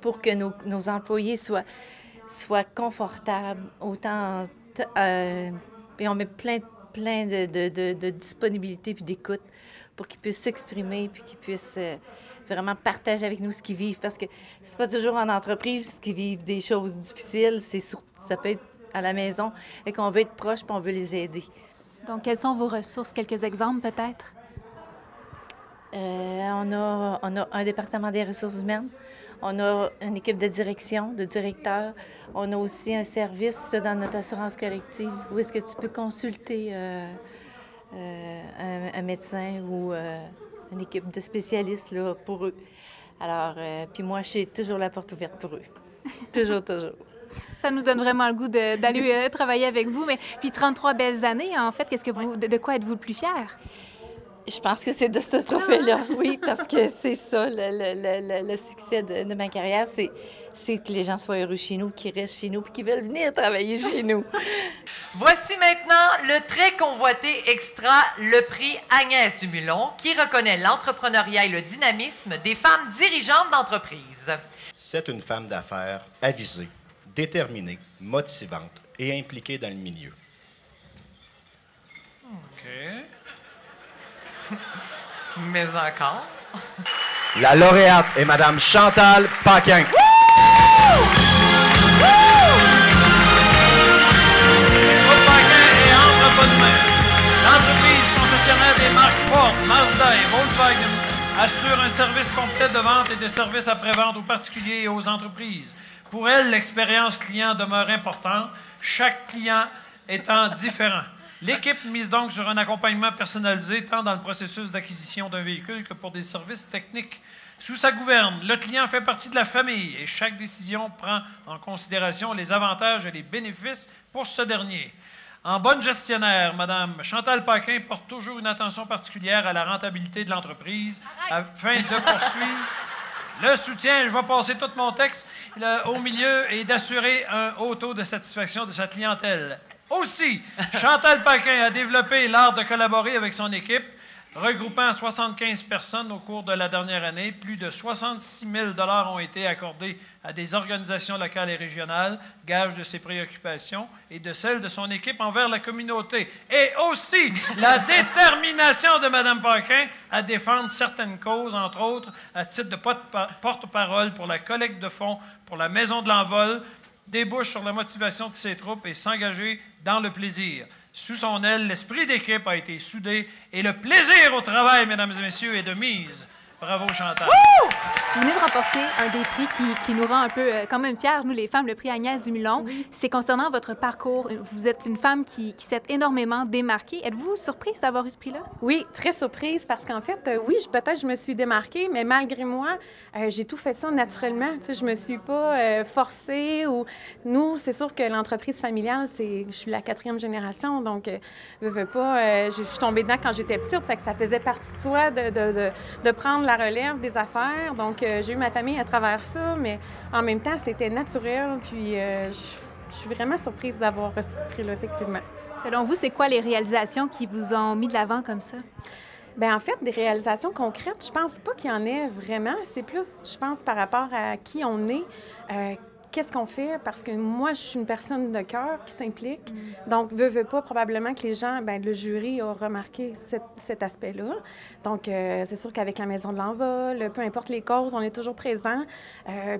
pour que nos employés soient confortables, autant... et on met plein de disponibilité puis d'écoute pour qu'ils puissent s'exprimer puis qu'ils puissent vraiment partager avec nous ce qu'ils vivent. Parce que c'est pas toujours en entreprise qu'ils vivent des choses difficiles. Ça peut être à la maison et qu'on veut être proche puis on veut les aider. Donc, quelles sont vos ressources? Quelques exemples, peut-être? On a un département des ressources humaines. On a une équipe de direction, de directeurs. On a aussi un service dans notre assurance collective où est-ce que tu peux consulter un médecin ou une équipe de spécialistes là, pour eux. Alors, puis moi, je suis toujours la porte ouverte pour eux. Toujours. Ça nous donne vraiment le goût d'aller travailler avec vous. Mais puis 33 belles années, en fait, de quoi êtes-vous le plus fier? Je pense que c'est de ce trophée-là, oui, parce que c'est ça, le succès de ma carrière, c'est que les gens soient heureux chez nous, qu'ils restent chez nous, puis qu'ils veulent venir travailler chez nous. Voici maintenant le très convoité extra, le prix Agnès Dumulon, qui reconnaît l'entrepreneuriat et le dynamisme des femmes dirigeantes d'entreprise. C'est une femme d'affaires avisée, déterminée, motivante et impliquée dans le milieu. OK. Mais encore. La lauréate est Mme Chantal Paquin. L'entreprise concessionnaire des marques Ford, Mazda et Volkswagen assure un service complet de vente et de services après-vente aux particuliers et aux entreprises. Pour elle, l'expérience client demeure importante, chaque client étant différent. L'équipe mise donc sur un accompagnement personnalisé tant dans le processus d'acquisition d'un véhicule que pour des services techniques. Sous sa gouverne, le client fait partie de la famille et chaque décision prend en considération les avantages et les bénéfices pour ce dernier. En bonne gestionnaire, Mme Chantal Paquin porte toujours une attention particulière à la rentabilité de l'entreprise afin de poursuivre le soutien, je vais passer tout mon texte, au milieu et d'assurer un haut taux de satisfaction de sa clientèle. Aussi, Chantal Paquin a développé l'art de collaborer avec son équipe, regroupant 75 personnes au cours de la dernière année. Plus de 66 000 $ ont été accordés à des organisations locales et régionales, gage de ses préoccupations et de celles de son équipe envers la communauté. Et aussi, la détermination de Mme Paquin à défendre certaines causes, entre autres, à titre de porte-parole pour la collecte de fonds pour la Maison de l'Envol, débouche sur la motivation de ses troupes et s'engager dans le plaisir. Sous son aile, l'esprit d'équipe a été soudé et le plaisir au travail, mesdames et messieurs, est de mise. Bravo, Chantal. Wouh! Vous venez de remporter un des prix qui nous rend un peu quand même fiers, nous les femmes, le prix Agnès Dumulon. Oui. C'est concernant votre parcours. Vous êtes une femme qui s'est énormément démarquée. Êtes-vous surprise d'avoir eu ce prix-là? Oui, très surprise parce qu'en fait, oui, peut-être je me suis démarquée, mais malgré moi, j'ai tout fait ça naturellement. Tu sais, je me suis pas forcée ou... Nous, c'est sûr que l'entreprise familiale, je suis la 4e génération, donc veux pas, je suis tombée dedans quand j'étais petite, fait que ça faisait partie de soi de prendre la relève des affaires. Donc, j'ai eu ma famille à travers ça, mais en même temps, c'était naturel. Puis, je suis vraiment surprise d'avoir reçu ce prix-là, effectivement. Selon vous, c'est quoi les réalisations qui vous ont mis de l'avant comme ça? Bien, en fait, des réalisations concrètes, je pense pas qu'il y en ait vraiment. C'est plus, je pense, par rapport à qui on est, qu'est-ce qu'on fait? Parce que moi, je suis une personne de cœur qui s'implique. Donc, veut pas, probablement que les gens, bien, le jury a remarqué cet aspect-là. Donc, c'est sûr qu'avec la Maison de l'Envol, peu importe les causes, on est toujours présent.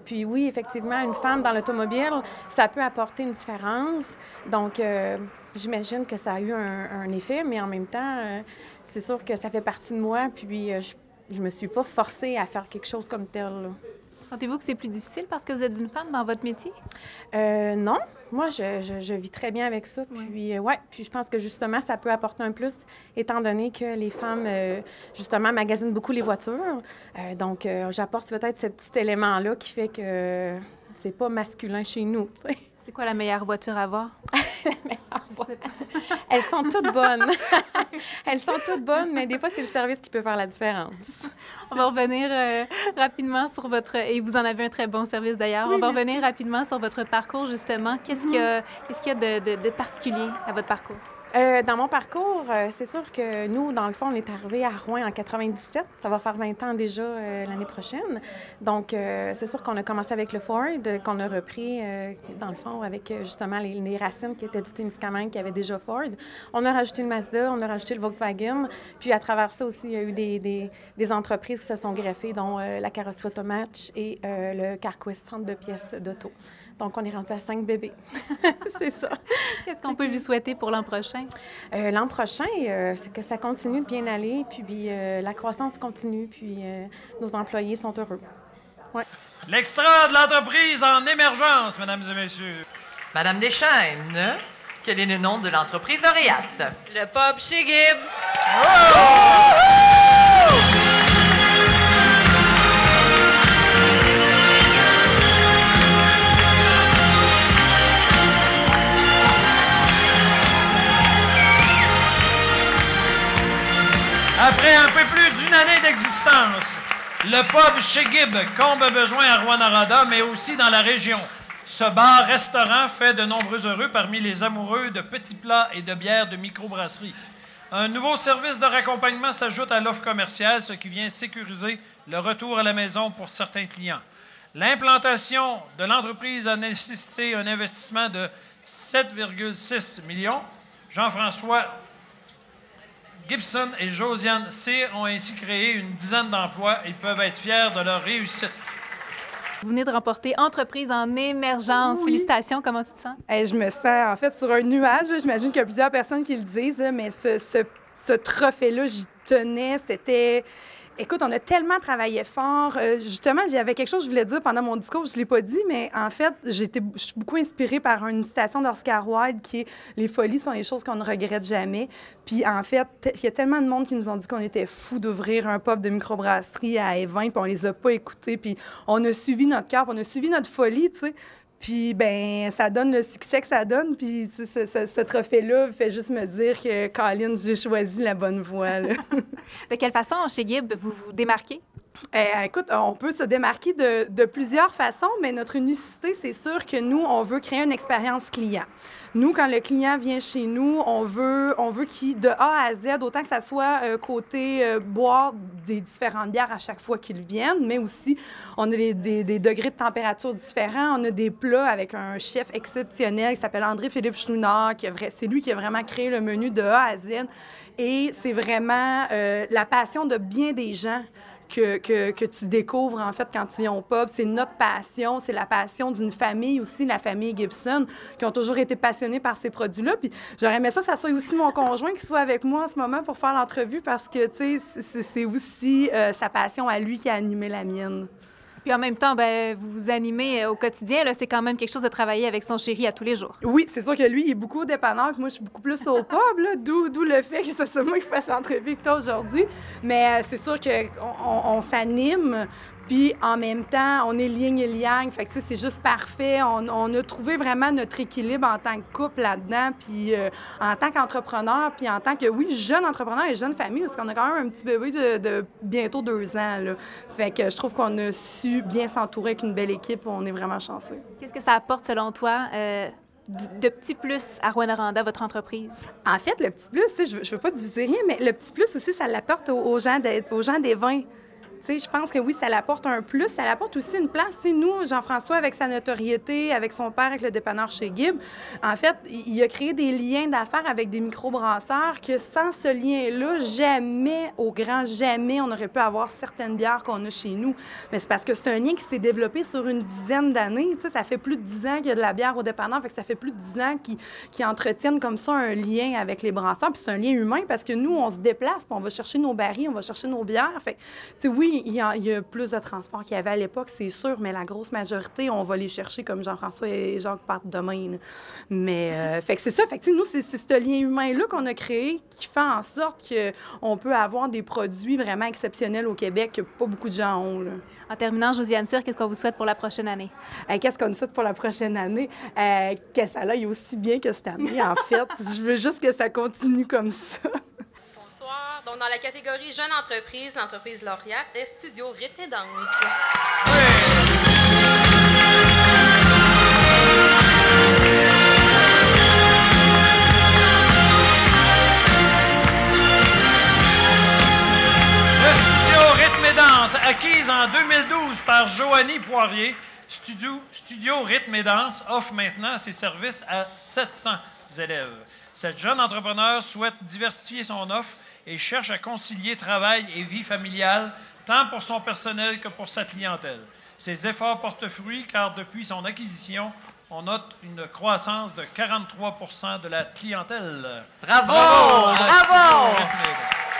Puis oui, effectivement, une femme dans l'automobile, ça peut apporter une différence. Donc, j'imagine que ça a eu un effet, mais en même temps, c'est sûr que ça fait partie de moi. Puis, je me suis pas forcée à faire quelque chose comme tel, là. Sentez-vous que c'est plus difficile parce que vous êtes une femme dans votre métier? Non. Moi, je vis très bien avec ça. Puis, puis je pense que, justement, ça peut apporter un plus, étant donné que les femmes, justement, magasinent beaucoup les voitures. Donc, j'apporte peut-être ce petit élément-là qui fait que c'est pas masculin chez nous, tu sais. C'est quoi la meilleure voiture à avoir? La meilleure voiture. Elles sont toutes bonnes. Elles sont toutes bonnes, mais des fois, c'est le service qui peut faire la différence. On va revenir rapidement sur votre... Et vous en avez un très bon service d'ailleurs. Oui, on va revenir rapidement sur votre parcours, justement. Qu'est-ce qu'il y a de particulier à votre parcours? Dans mon parcours, c'est sûr que nous, dans le fond, on est arrivés à Rouen en 97. Ça va faire 20 ans déjà l'année prochaine. Donc, c'est sûr qu'on a commencé avec le Ford, qu'on a repris, dans le fond, avec justement les racines qui étaient du Témiscamingue, qui avaient déjà Ford. On a rajouté le Mazda, on a rajouté le Volkswagen. Puis, à travers ça aussi, il y a eu des entreprises qui se sont greffées, dont la carrosserie Automatch et le CarQuest, centre de pièces d'auto. Donc, on est rendu à 5 bébés. C'est ça. Qu'est-ce qu'on peut vous souhaiter pour l'an prochain? L'an prochain, c'est que ça continue de bien aller, puis la croissance continue, puis nos employés sont heureux. Ouais. L'extra de l'entreprise en émergence, mesdames et messieurs. Madame Deschaines, quel est le nom de l'entreprise lauréate? Le pub chez Gibb. Après un peu plus d'une année d'existence, le pub chez Gibb comble un besoin à Rouyn-Noranda, mais aussi dans la région. Ce bar-restaurant fait de nombreux heureux parmi les amoureux de petits plats et de bières de microbrasserie. Un nouveau service de raccompagnement s'ajoute à l'offre commerciale, ce qui vient sécuriser le retour à la maison pour certains clients. L'implantation de l'entreprise a nécessité un investissement de 7,6 millions. Jean-François Gibson et Josiane Cyr ont ainsi créé une dizaine d'emplois et peuvent être fiers de leur réussite. Vous venez de remporter Entreprise en émergence. Oui. Félicitations, comment tu te sens? Je me sens en fait sur un nuage. J'imagine qu'il y a plusieurs personnes qui le disent, là, mais ce trophée-là, j'y tenais. C'était... Écoute, on a tellement travaillé fort. Justement, j'avais quelque chose que je voulais dire pendant mon discours, je ne l'ai pas dit, mais en fait, je suis beaucoup inspirée par une citation d'Oscar Wilde qui est « Les folies sont les choses qu'on ne regrette jamais ». Puis en fait, il y a tellement de monde qui nous ont dit qu'on était fous d'ouvrir un pub de microbrasserie à Évin, puis on les a pas écoutés, puis on a suivi notre cœur, puis on a suivi notre folie, tu sais. Puis, ben ça donne le succès que ça donne. Puis, ce trophée-là fait juste me dire que, Colin, j'ai choisi la bonne voie. Là. De quelle façon, chez Gibb, vous vous démarquez? Écoute, on peut se démarquer de plusieurs façons, mais notre unicité, c'est sûr que nous, on veut créer une expérience client. Nous, quand le client vient chez nous, on veut qu'il, de A à Z, autant que ça soit côté boire des différentes bières à chaque fois qu'ils viennent, mais aussi, on a des degrés de température différents. On a des plats avec un chef exceptionnel qui s'appelle André-Philippe Chouinard. C'est lui qui a vraiment créé le menu de A à Z. Et c'est vraiment la passion de bien des gens que tu découvres, en fait, quand tu viens au pub. C'est notre passion, c'est la passion d'une famille aussi, la famille Gibson, qui ont toujours été passionnés par ces produits-là. Puis j'aurais aimé ça soit aussi mon conjoint qui soit avec moi en ce moment pour faire l'entrevue parce que, tu sais, c'est aussi sa passion à lui qui a animé la mienne. Puis en même temps, ben, vous vous animez au quotidien. C'est quand même quelque chose de travailler avec son chéri à tous les jours. Oui, c'est sûr que lui, il est beaucoup au dépanneur, puis moi, je suis beaucoup plus au pub, d'où le fait que c'est moi qui fasse l'entrevue avec toi aujourd'hui. Mais c'est sûr qu'on s'anime, puis en même temps, on est yin et yang. Fait que, c'est juste parfait. On a trouvé vraiment notre équilibre en tant que couple là-dedans, puis en tant qu'entrepreneur, puis en tant que, oui, jeune entrepreneur et jeune famille, parce qu'on a quand même un petit bébé de bientôt 2 ans, là. Fait que je trouve qu'on a su bien s'entourer avec une belle équipe. On est vraiment chanceux. Qu'est-ce que ça apporte, selon toi, de petit plus à Rouyn-Noranda, votre entreprise? En fait, le petit plus, je ne veux pas diviser rien, mais le petit plus aussi, ça l'apporte aux gens des vins. Tu sais, je pense que oui, ça l'apporte un plus. Ça l'apporte aussi une place. Tu sais, nous, Jean-François, avec sa notoriété, avec son père, avec le dépanneur chez Gibb, en fait, il a créé des liens d'affaires avec des microbrasseurs que sans ce lien-là, jamais, au grand jamais, on aurait pu avoir certaines bières qu'on a chez nous. Mais c'est parce que c'est un lien qui s'est développé sur une dizaine d'années. Tu sais, ça fait plus de 10 ans qu'il y a de la bière au dépanneur. Fait que ça fait plus de 10 ans qu'ils entretiennent comme ça un lien avec les brasseurs. Puis c'est un lien humain parce que nous, on se déplace, puis on va chercher nos barils, on va chercher nos bières. Fait que, tu sais, oui, il y a plus de transport qu'il y avait à l'époque, c'est sûr, mais la grosse majorité, on va les chercher comme Jean-François et Jacques partent demain. Là. Mais, fait que c'est ça. Fait que, nous, c'est ce lien humain-là qu'on a créé qui fait en sorte qu'on peut avoir des produits vraiment exceptionnels au Québec que pas beaucoup de gens ont. Là. En terminant, Josiane Cyr, qu'est-ce qu'on vous souhaite pour la prochaine année? Qu'est-ce qu'on nous souhaite pour la prochaine année? Que ça aille aussi bien que cette année, en fait. Je veux juste que ça continue comme ça. Donc, dans la catégorie Jeune entreprise, l'entreprise Lauréat est Studio Rythme et Danse. Le Studio Rythme et Danse, acquise en 2012 par Joanie Poirier, Studio Rythme et Danse offre maintenant ses services à 700 élèves. Cette jeune entrepreneur souhaite diversifier son offre et cherche à concilier travail et vie familiale, tant pour son personnel que pour sa clientèle. Ses efforts portent fruit car depuis son acquisition, on note une croissance de 43 % de la clientèle. Bravo! Bravo!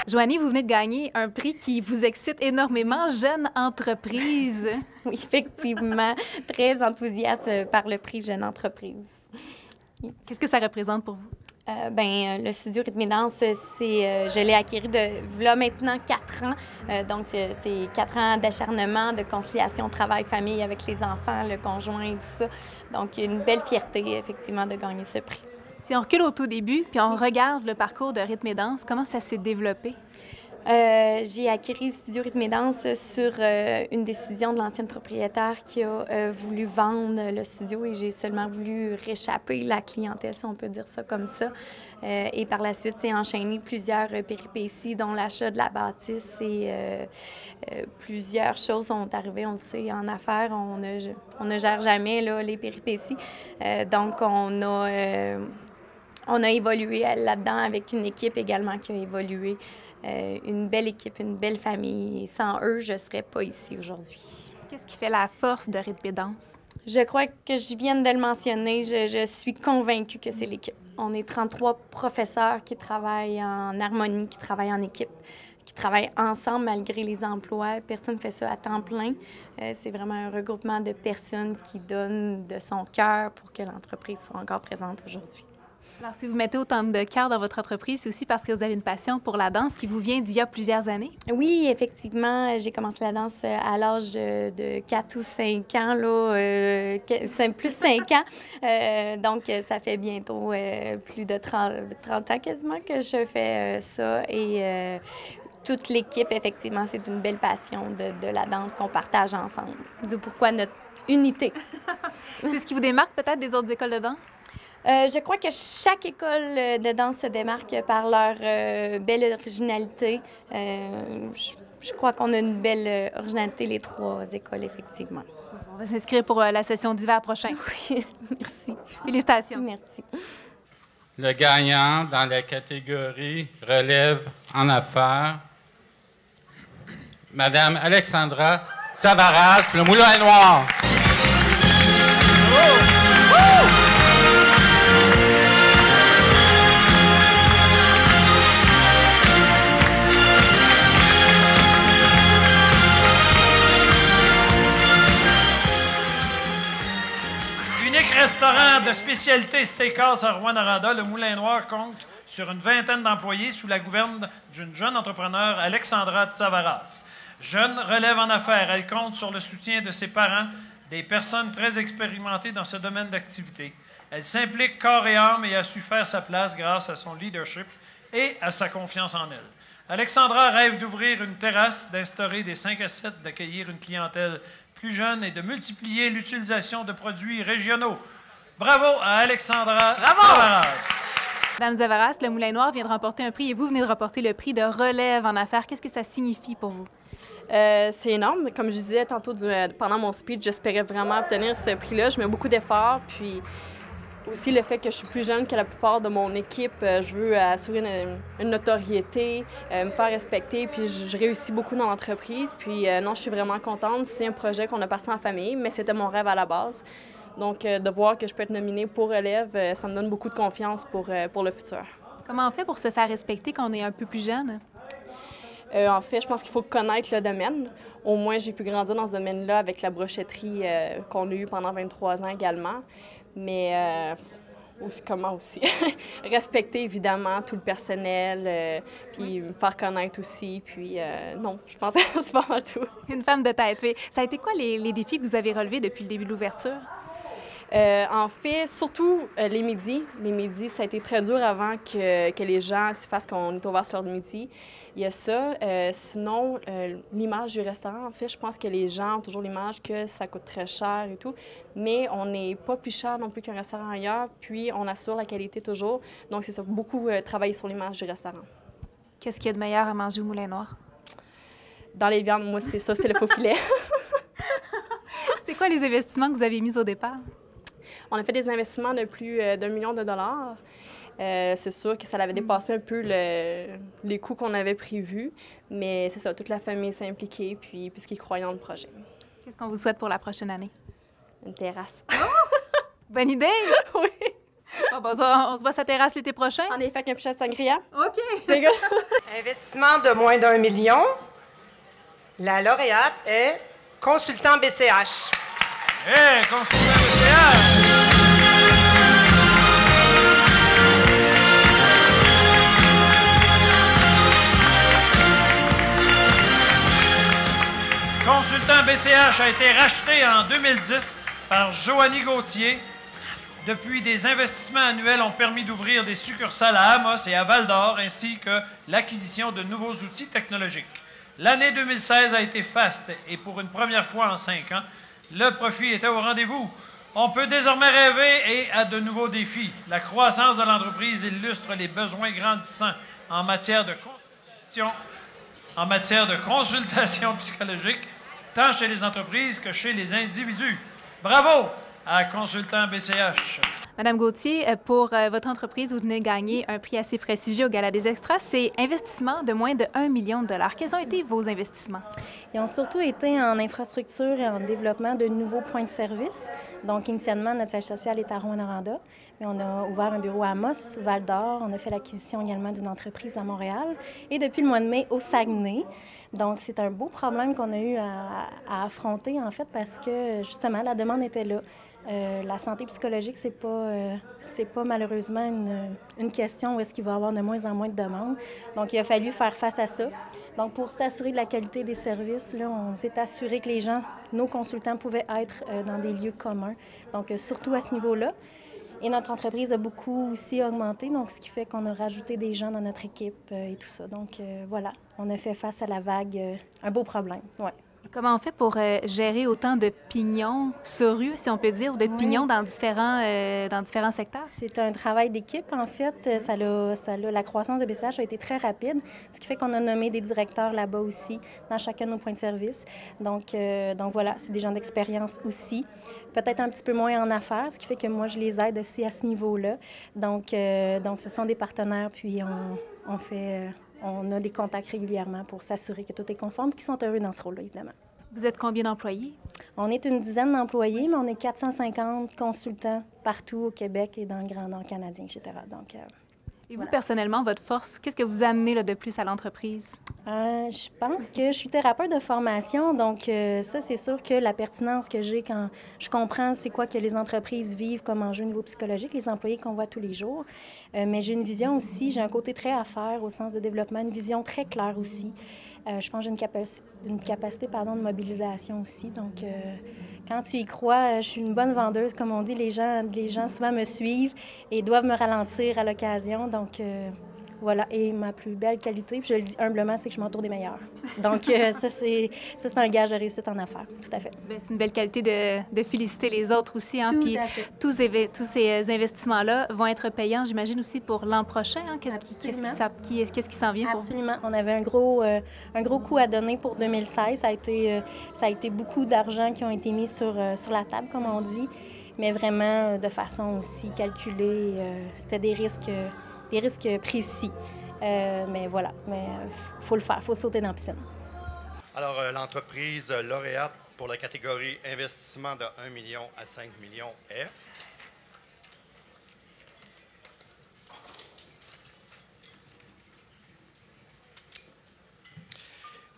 Joanie, vous venez de gagner un prix qui vous excite énormément, Jeune entreprise. Oui, effectivement. Très enthousiaste par le prix Jeune entreprise. Qu'est-ce que ça représente pour vous? Le studio Rythme et Danse, je l'ai acquis là maintenant 4 ans. Donc, c'est 4 ans d'acharnement, de conciliation travail-famille avec les enfants, le conjoint et tout ça. Donc, une belle fierté, effectivement, de gagner ce prix. Si on recule au tout début, puis on regarde le parcours de Rythme et Danse, comment ça s'est développé? J'ai acquis Studio Rythme et Danse sur une décision de l'ancienne propriétaire qui a voulu vendre le studio et j'ai seulement voulu réchapper la clientèle, si on peut dire ça comme ça. Et par la suite, c'est enchaîné plusieurs péripéties, dont l'achat de la bâtisse et plusieurs choses sont arrivées, on le sait, en affaires. On ne gère jamais là, les péripéties. Donc, on a évolué là-dedans avec une équipe également qui a évolué. Une belle équipe, une belle famille. Sans eux, je ne serais pas ici aujourd'hui. Qu'est-ce qui fait la force de Rythme et Danse? Je crois que je viens de le mentionner. Je suis convaincue que c'est l'équipe. On est 33 professeurs qui travaillent en harmonie, qui travaillent en équipe, qui travaillent ensemble malgré les emplois. Personne ne fait ça à temps plein. C'est vraiment un regroupement de personnes qui donnent de son cœur pour que l'entreprise soit encore présente aujourd'hui. Alors, si vous mettez autant de cœur dans votre entreprise, c'est aussi parce que vous avez une passion pour la danse qui vous vient d'il y a plusieurs années? Oui, effectivement. J'ai commencé la danse à l'âge de 4 ou 5 ans, là, plus 5 ans. Donc, ça fait bientôt plus de 30 ans quasiment que je fais ça. Et toute l'équipe, effectivement, c'est une belle passion de la danse qu'on partage ensemble. D'où pourquoi notre unité. C'est ce qui vous démarque peut-être des autres écoles de danse? Je crois que chaque école de danse se démarque par leur belle originalité. Je crois qu'on a une belle originalité, les 3 écoles, effectivement. On va s'inscrire pour la session d'hiver prochain. Oui, merci. Félicitations. Merci. Le gagnant dans la catégorie relève en affaires Madame Alexandra Savaras, le Moulin Noir. Restaurant de spécialité steakhouse à Rouyn-Noranda, le Moulin Noir compte sur une vingtaine d'employés sous la gouverne d'une jeune entrepreneure, Alexandra Tsavaras. Jeune relève en affaires, elle compte sur le soutien de ses parents, des personnes très expérimentées dans ce domaine d'activité. Elle s'implique corps et âme et a su faire sa place grâce à son leadership et à sa confiance en elle. Alexandra rêve d'ouvrir une terrasse, d'instaurer des 5 à 7, d'accueillir une clientèle plus jeune et de multiplier l'utilisation de produits régionaux. Bravo à Alexandra Savaras. Madame Savaras, le Moulin Noir vient de remporter un prix et vous venez de remporter le prix de relève en affaires. Qu'est-ce que ça signifie pour vous? C'est énorme. Comme je disais tantôt pendant mon speech, j'espérais vraiment obtenir ce prix-là. Je mets beaucoup d'efforts, puis aussi le fait que je suis plus jeune que la plupart de mon équipe. Je veux assurer une notoriété, me faire respecter, puis je réussis beaucoup dans l'entreprise. Puis non, je suis vraiment contente. C'est un projet qu'on a parti en famille, mais c'était mon rêve à la base. Donc, de voir que je peux être nominée pour relève, ça me donne beaucoup de confiance pour le futur. Comment on fait pour se faire respecter quand on est un peu plus jeune? En fait, je pense qu'il faut connaître le domaine. Au moins, j'ai pu grandir dans ce domaine-là avec la brochetterie qu'on a eue pendant 23 ans également. Mais comment aussi? Respecter, évidemment, tout le personnel, puis me faire connaître aussi. Puis non, je pense que c'est pas mal tout. Une femme de tête, oui. Ça a été quoi les défis que vous avez relevés depuis le début de l'ouverture? En fait, surtout les midis. Les midis, ça a été très dur avant que les gens se fassent qu'on est ouvert sur l'heure de midi. Il y a ça. Sinon, l'image du restaurant, en fait, je pense que les gens ont toujours l'image que ça coûte très cher et tout, mais on n'est pas plus cher non plus qu'un restaurant ailleurs, puis on assure la qualité toujours. Donc, c'est ça, beaucoup travailler sur l'image du restaurant. Qu'est-ce qu'il y a de meilleur à manger au Moulin Noir? Dans les viandes, moi, c'est ça, c'est le faux filet. C'est quoi les investissements que vous avez mis au départ? On a fait des investissements de plus d'1 million de dollars. C'est sûr que ça avait dépassé un peu les coûts qu'on avait prévus, mais c'est ça, toute la famille s'est impliquée, puis puisqu'ils croient dans le projet. Qu'est-ce qu'on vous souhaite pour la prochaine année? Une terrasse. Bonne idée! Oui! Bon, on se voit sa terrasse l'été prochain? En effet, avec un pichet de sangria. OK! C'est good. Investissement de moins d'1 million. La lauréate est Consultant BCH. Hey, Consultant BCH! Consultant BCH a été racheté en 2010 par Joanie Gauthier. Depuis, des investissements annuels ont permis d'ouvrir des succursales à Amos et à Val-d'Or, ainsi que l'acquisition de nouveaux outils technologiques. L'année 2016 a été faste et pour une première fois en 5 ans, le profit était au rendez-vous. On peut désormais rêver et à de nouveaux défis. La croissance de l'entreprise illustre les besoins grandissants en matière de consultation psychologique, tant chez les entreprises que chez les individus. Bravo à Consultant BCH. Madame Gauthier, pour votre entreprise, vous venez de gagner un prix assez prestigieux au Gala des Extras. C'est investissement de moins de 1 million de dollars. Quels ont été vos investissements? Ils ont surtout été en infrastructure et en développement de nouveaux points de service. Donc, initialement, notre siège social est à Rouyn-Noranda, mais on a ouvert un bureau à Amos, Val-d'Or. On a fait l'acquisition également d'une entreprise à Montréal et depuis le mois de mai au Saguenay. Donc, c'est un beau problème qu'on a eu à affronter, en fait, parce que, justement, la demande était là. La santé psychologique, c'est pas malheureusement une question où est-ce qu'il va y avoir de moins en moins de demandes. Donc, il a fallu faire face à ça. Donc, pour s'assurer de la qualité des services, là, on s'est assuré que les gens, nos consultants, pouvaient être dans des lieux communs. Donc, surtout à ce niveau-là. Et notre entreprise a beaucoup aussi augmenté, donc ce qui fait qu'on a rajouté des gens dans notre équipe et tout ça. Donc, voilà, on a fait face à la vague, un beau problème, ouais. Comment on fait pour gérer autant de pignons sur rue, si on peut dire, ou de pignons dans différents secteurs? C'est un travail d'équipe, en fait. La croissance de BCH a été très rapide, ce qui fait qu'on a nommé des directeurs là-bas aussi, dans chacun de nos points de service. Donc voilà, c'est des gens d'expérience aussi. Peut-être un petit peu moins en affaires, ce qui fait que moi, je les aide aussi à ce niveau-là. Donc ce sont des partenaires, puis on fait on a des contacts régulièrement pour s'assurer que tout est conforme et qu'ils sont heureux dans ce rôle-là, évidemment. Vous êtes combien d'employés? On est une dizaine d'employés, mais on est 450 consultants partout au Québec et dans le Grand Nord canadien, etc. Donc, et vous, personnellement, votre force, qu'est-ce que vous amenez là, de plus à l'entreprise? Je pense que je suis thérapeute de formation, donc ça, c'est sûr que la pertinence que j'ai quand je comprends c'est quoi que les entreprises vivent comme enjeu au niveau psychologique, les employés qu'on voit tous les jours. Mais j'ai une vision aussi, j'ai un côté très affaires au sens de développement, une vision très claire aussi. Je pense que j'ai une capacité de mobilisation aussi. Donc, quand tu y crois, je suis une bonne vendeuse, comme on dit. Les gens souvent me suivent et doivent me ralentir à l'occasion. Donc, voilà. Et ma plus belle qualité, puis je le dis humblement, c'est que je m'entoure des meilleurs. Donc, ça, c'est un gage de réussite en affaires. Tout à fait. C'est une belle qualité de féliciter les autres aussi. Hein? Tout Puis à fait. tous ces investissements-là vont être payants, j'imagine, aussi pour l'an prochain. Hein? Qu'est-ce qui s'en vient pour vous? Absolument. On avait un gros coup à donner pour 2016. Ça a été beaucoup d'argent qui ont été mis sur la table, comme on dit, mais vraiment de façon aussi calculée. C'était des risques précis. Mais voilà, faut le faire, faut sauter dans la piscine. Alors, l'entreprise lauréate pour la catégorie investissement de 1 million à 5 millions est...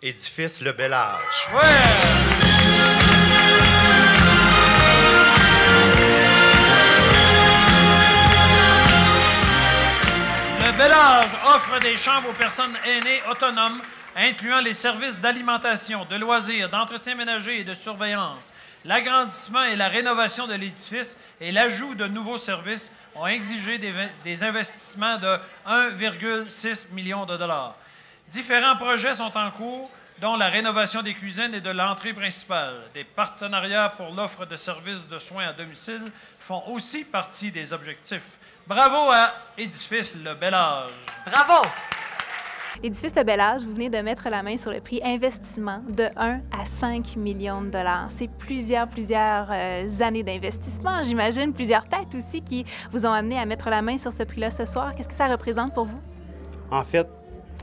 Édifice Le Bel-Âge. Le Bel-Âge offre des chambres aux personnes aînées autonomes, incluant les services d'alimentation, de loisirs, d'entretien ménager et de surveillance. L'agrandissement et la rénovation de l'édifice et l'ajout de nouveaux services ont exigé des investissements de 1,6 million de dollars. Différents projets sont en cours, dont la rénovation des cuisines et de l'entrée principale. Des partenariats pour l'offre de services de soins à domicile font aussi partie des objectifs. Bravo à Édifice Le Bel-Âge. Bravo! Édifice Le Bel-Âge, vous venez de mettre la main sur le prix investissement de 1 à 5 millions de dollars. C'est plusieurs années d'investissement, j'imagine, plusieurs têtes aussi qui vous ont amené à mettre la main sur ce prix-là ce soir. Qu'est-ce que ça représente pour vous? En fait,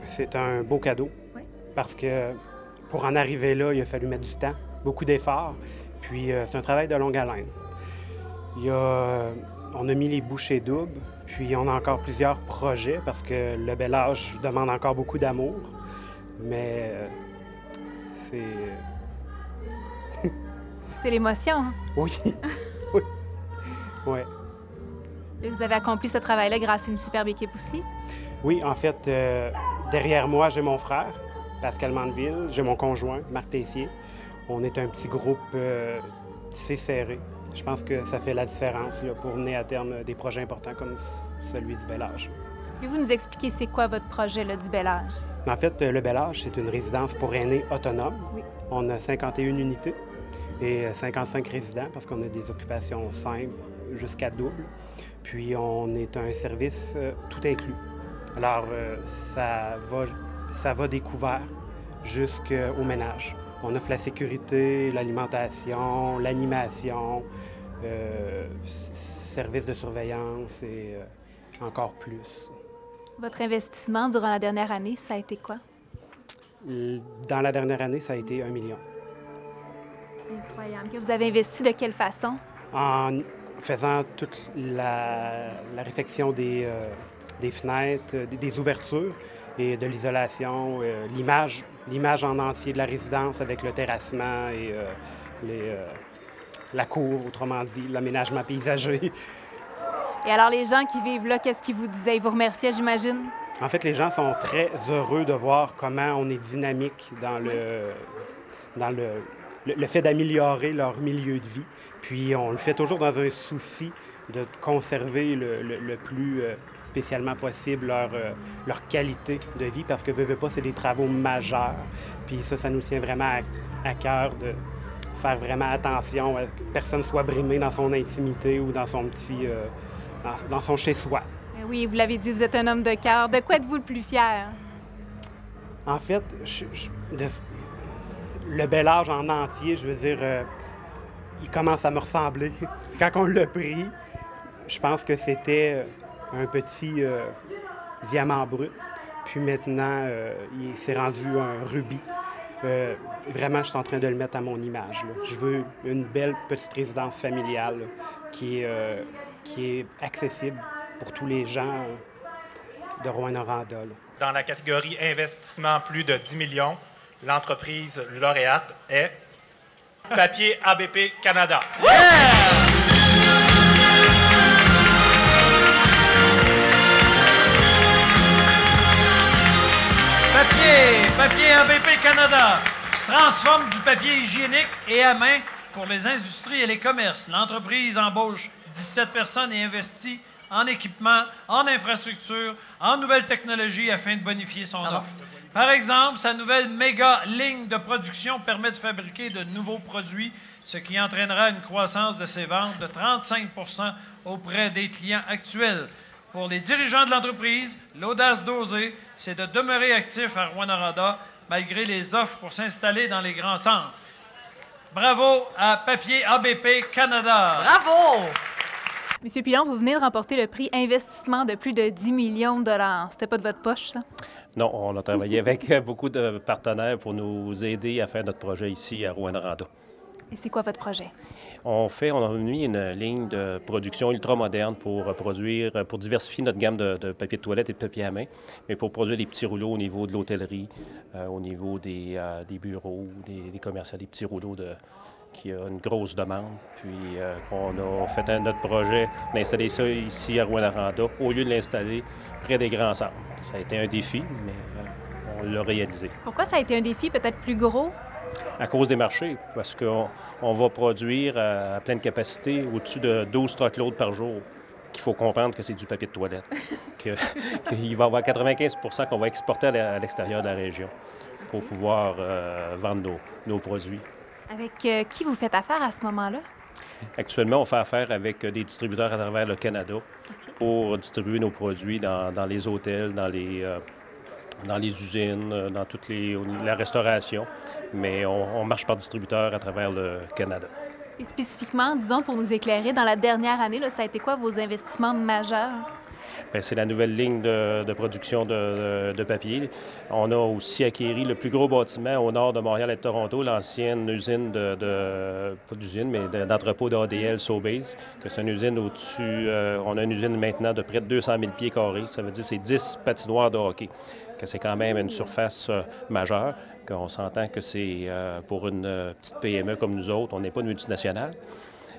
c'est un beau cadeau parce que pour en arriver là, il a fallu mettre du temps, beaucoup d'efforts, puis c'est un travail de longue haleine. On a mis les bouchées doubles, puis on a encore plusieurs projets parce que Le Bel-Âge demande encore beaucoup d'amour, mais c'est... C'est l'émotion, hein? Oui, oui, ouais. Et vous avez accompli ce travail-là grâce à une superbe équipe aussi? Oui, en fait, derrière moi, j'ai mon frère, Pascal Mandeville, j'ai mon conjoint, Marc Tessier. On est un petit groupe tissé serré. Je pense que ça fait la différence là, pour mener à terme des projets importants comme celui du Bel-Âge. Pouvez-vous nous expliquer c'est quoi votre projet là, du Bel-Âge? En fait, le Bel-Âge, c'est une résidence pour aînés autonomes. Oui. On a 51 unités et 55 résidents parce qu'on a des occupations simples jusqu'à double. Puis on est un service tout inclus. Alors, ça va des couverts jusqu'au ménage. On offre la sécurité, l'alimentation, l'animation, services de surveillance et encore plus. Votre investissement durant la dernière année, ça a été quoi? Dans la dernière année, ça a été 1 million. Incroyable. Vous avez investi de quelle façon? En faisant toute la réfection des fenêtres, des ouvertures et de l'isolation, l'image en entier de la résidence avec le terrassement et la cour, autrement dit, l'aménagement paysager. Et alors, les gens qui vivent là, qu'est-ce qu'ils vous disaient? Ils vous remerciaient, j'imagine? En fait, les gens sont très heureux de voir comment on est dynamique dans le fait d'améliorer leur milieu de vie. Puis on le fait toujours dans un souci de conserver le plus spécialement possible leur qualité de vie, parce que veut pas, c'est des travaux majeurs. Puis ça nous tient vraiment à cœur de faire vraiment attention à ce que personne ne soit brimé dans son intimité ou dans son petit... dans son chez-soi. Oui, vous l'avez dit, vous êtes un homme de cœur. De quoi êtes-vous le plus fier? En fait, le Bel-Âge en entier, je veux dire, il commence à me ressembler. Quand on l'a pris, je pense que c'était un petit diamant brut. Puis maintenant, il s'est rendu un rubis. Vraiment, je suis en train de le mettre à mon image, là. Je veux une belle petite résidence familiale là, qui est accessible pour tous les gens de Rouyn-Noranda. Dans la catégorie investissement plus de 10 millions, l'entreprise lauréate est Papier ABP Canada. Papier ABP Canada transforme du papier hygiénique et à main pour les industries et les commerces. L'entreprise embauche 17 personnes et investit en équipement, en infrastructure, en nouvelles technologies afin de bonifier son offre. Par exemple, sa nouvelle méga ligne de production permet de fabriquer de nouveaux produits, ce qui entraînera une croissance de ses ventes de 35 % auprès des clients actuels. Pour les dirigeants de l'entreprise, l'audace d'oser, c'est de demeurer actif à Rouyn-Noranda malgré les offres pour s'installer dans les grands centres. Bravo à Papier ABP Canada. Bravo! Monsieur Pilon, vous venez de remporter le prix investissement de plus de 10 millions de dollars. C'était pas de votre poche, ça? Non, on a travaillé avec beaucoup de partenaires pour nous aider à faire notre projet ici à Rouyn-Noranda. Et c'est quoi votre projet? On a mis une ligne de production ultra-moderne pour diversifier notre gamme de papier de toilette et de papier à main, mais pour produire des petits rouleaux au niveau de l'hôtellerie, au niveau des bureaux, des commerciaux, des petits rouleaux qui a une grosse demande. Puis on a fait notre projet d'installer ça ici à Rouyn-Noranda au lieu de l'installer près des grands centres. Ça a été un défi, mais on l'a réalisé. Pourquoi ça a été un défi peut-être plus gros? À cause des marchés, parce qu'on va produire à pleine capacité au-dessus de 12 truckloads par jour. Qu'il faut comprendre que c'est du papier de toilette. Qu'il va y avoir 95 % qu'on va exporter à l'extérieur de la région pour pouvoir vendre nos produits. Avec qui vous faites affaire à ce moment-là? Actuellement, on fait affaire avec des distributeurs à travers le Canada pour distribuer nos produits dans les hôtels, dans les usines, dans toute la restauration. Mais on marche par distributeur à travers le Canada. Et spécifiquement, disons, pour nous éclairer, dans la dernière année, là, ça a été quoi vos investissements majeurs? Bien, c'est la nouvelle ligne de production de papier. On a aussi acquis le plus gros bâtiment au nord de Montréal et de Toronto, l'ancienne usine pas d'usine, mais d'entrepôt d'ADL Sobeys, que c'est une usine au-dessus. On a une usine maintenant de près de 200 000 pieds carrés. Ça veut dire que c'est 10 patinoires de hockey, que c'est quand même une surface majeure, qu'on s'entend que c'est pour une petite PME comme nous autres, on n'est pas une multinationale.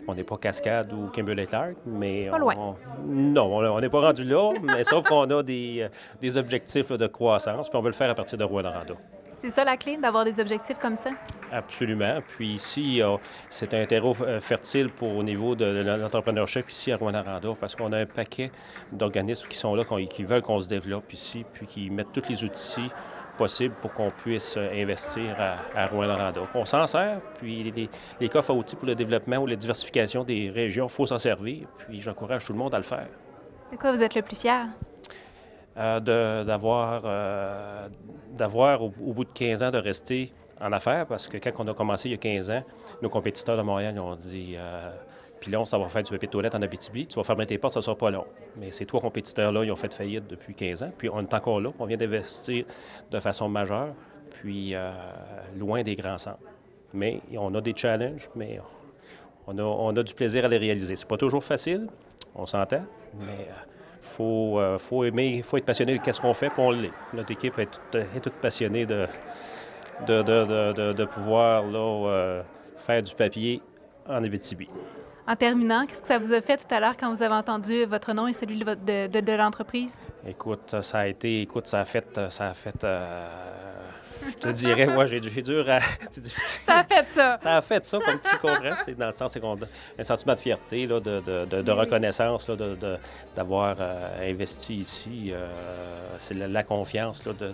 On n'est pas Cascade ou Kimberly-Clark, mais on n'est pas rendu là, mais sauf qu'on a des objectifs de croissance, puis on veut le faire à partir de Rouyn-Noranda. C'est ça la clé, d'avoir des objectifs comme ça? Absolument. Puis ici, c'est un terreau fertile au niveau de l'entrepreneurship ici à Rouyn-Noranda, parce qu'on a un paquet d'organismes qui sont là, qui veulent qu'on se développe ici, puis qui mettent tous les outils possible pour qu'on puisse investir à Rouyn-Noranda. On s'en sert, puis les coffres à outils pour le développement ou la diversification des régions, il faut s'en servir, puis j'encourage tout le monde à le faire. De quoi vous êtes le plus fier? D'avoir au bout de 15 ans de rester en affaires, parce que quand on a commencé il y a 15 ans, nos compétiteurs de Montréal ont dit Pilon, ça va faire du papier de toilette en Abitibi, tu vas fermer tes portes, ça ne sera pas long. Mais ces trois compétiteurs-là, ils ont fait faillite depuis 15 ans, puis on est encore là, on vient d'investir de façon majeure, puis loin des grands centres. Mais on a des challenges, mais on a du plaisir à les réaliser. C'est pas toujours facile, on s'entend, mais faut aimer, il faut être passionné de ce qu'on fait, puis on l'est. Notre équipe est toute passionnée de pouvoir là, faire du papier en Abitibi. En terminant, qu'est-ce que ça vous a fait tout à l'heure quand vous avez entendu votre nom et celui de l'entreprise? Écoute, ça a fait, je te dirais, moi, j'ai dur à... Ça a fait ça! Ça a fait ça, comme tu comprends. C'est dans le sens qu'on a un sentiment de fierté, là, de reconnaissance, là, d'avoir investi ici. C'est la confiance là, de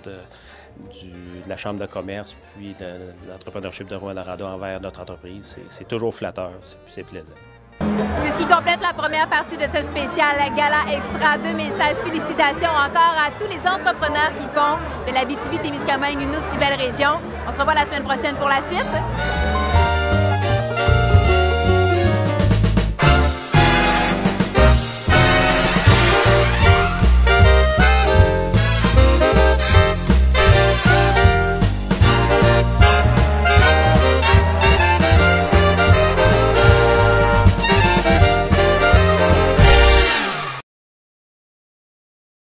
la Chambre de commerce, puis de l'entrepreneurship de Rouyn-Noranda envers notre entreprise. C'est toujours flatteur, c'est plaisant. C'est ce qui complète la première partie de ce spécial Gala Extra 2016. Félicitations encore à tous les entrepreneurs qui font de l'Abitibi-Témiscamingue une aussi belle région. On se revoit la semaine prochaine pour la suite.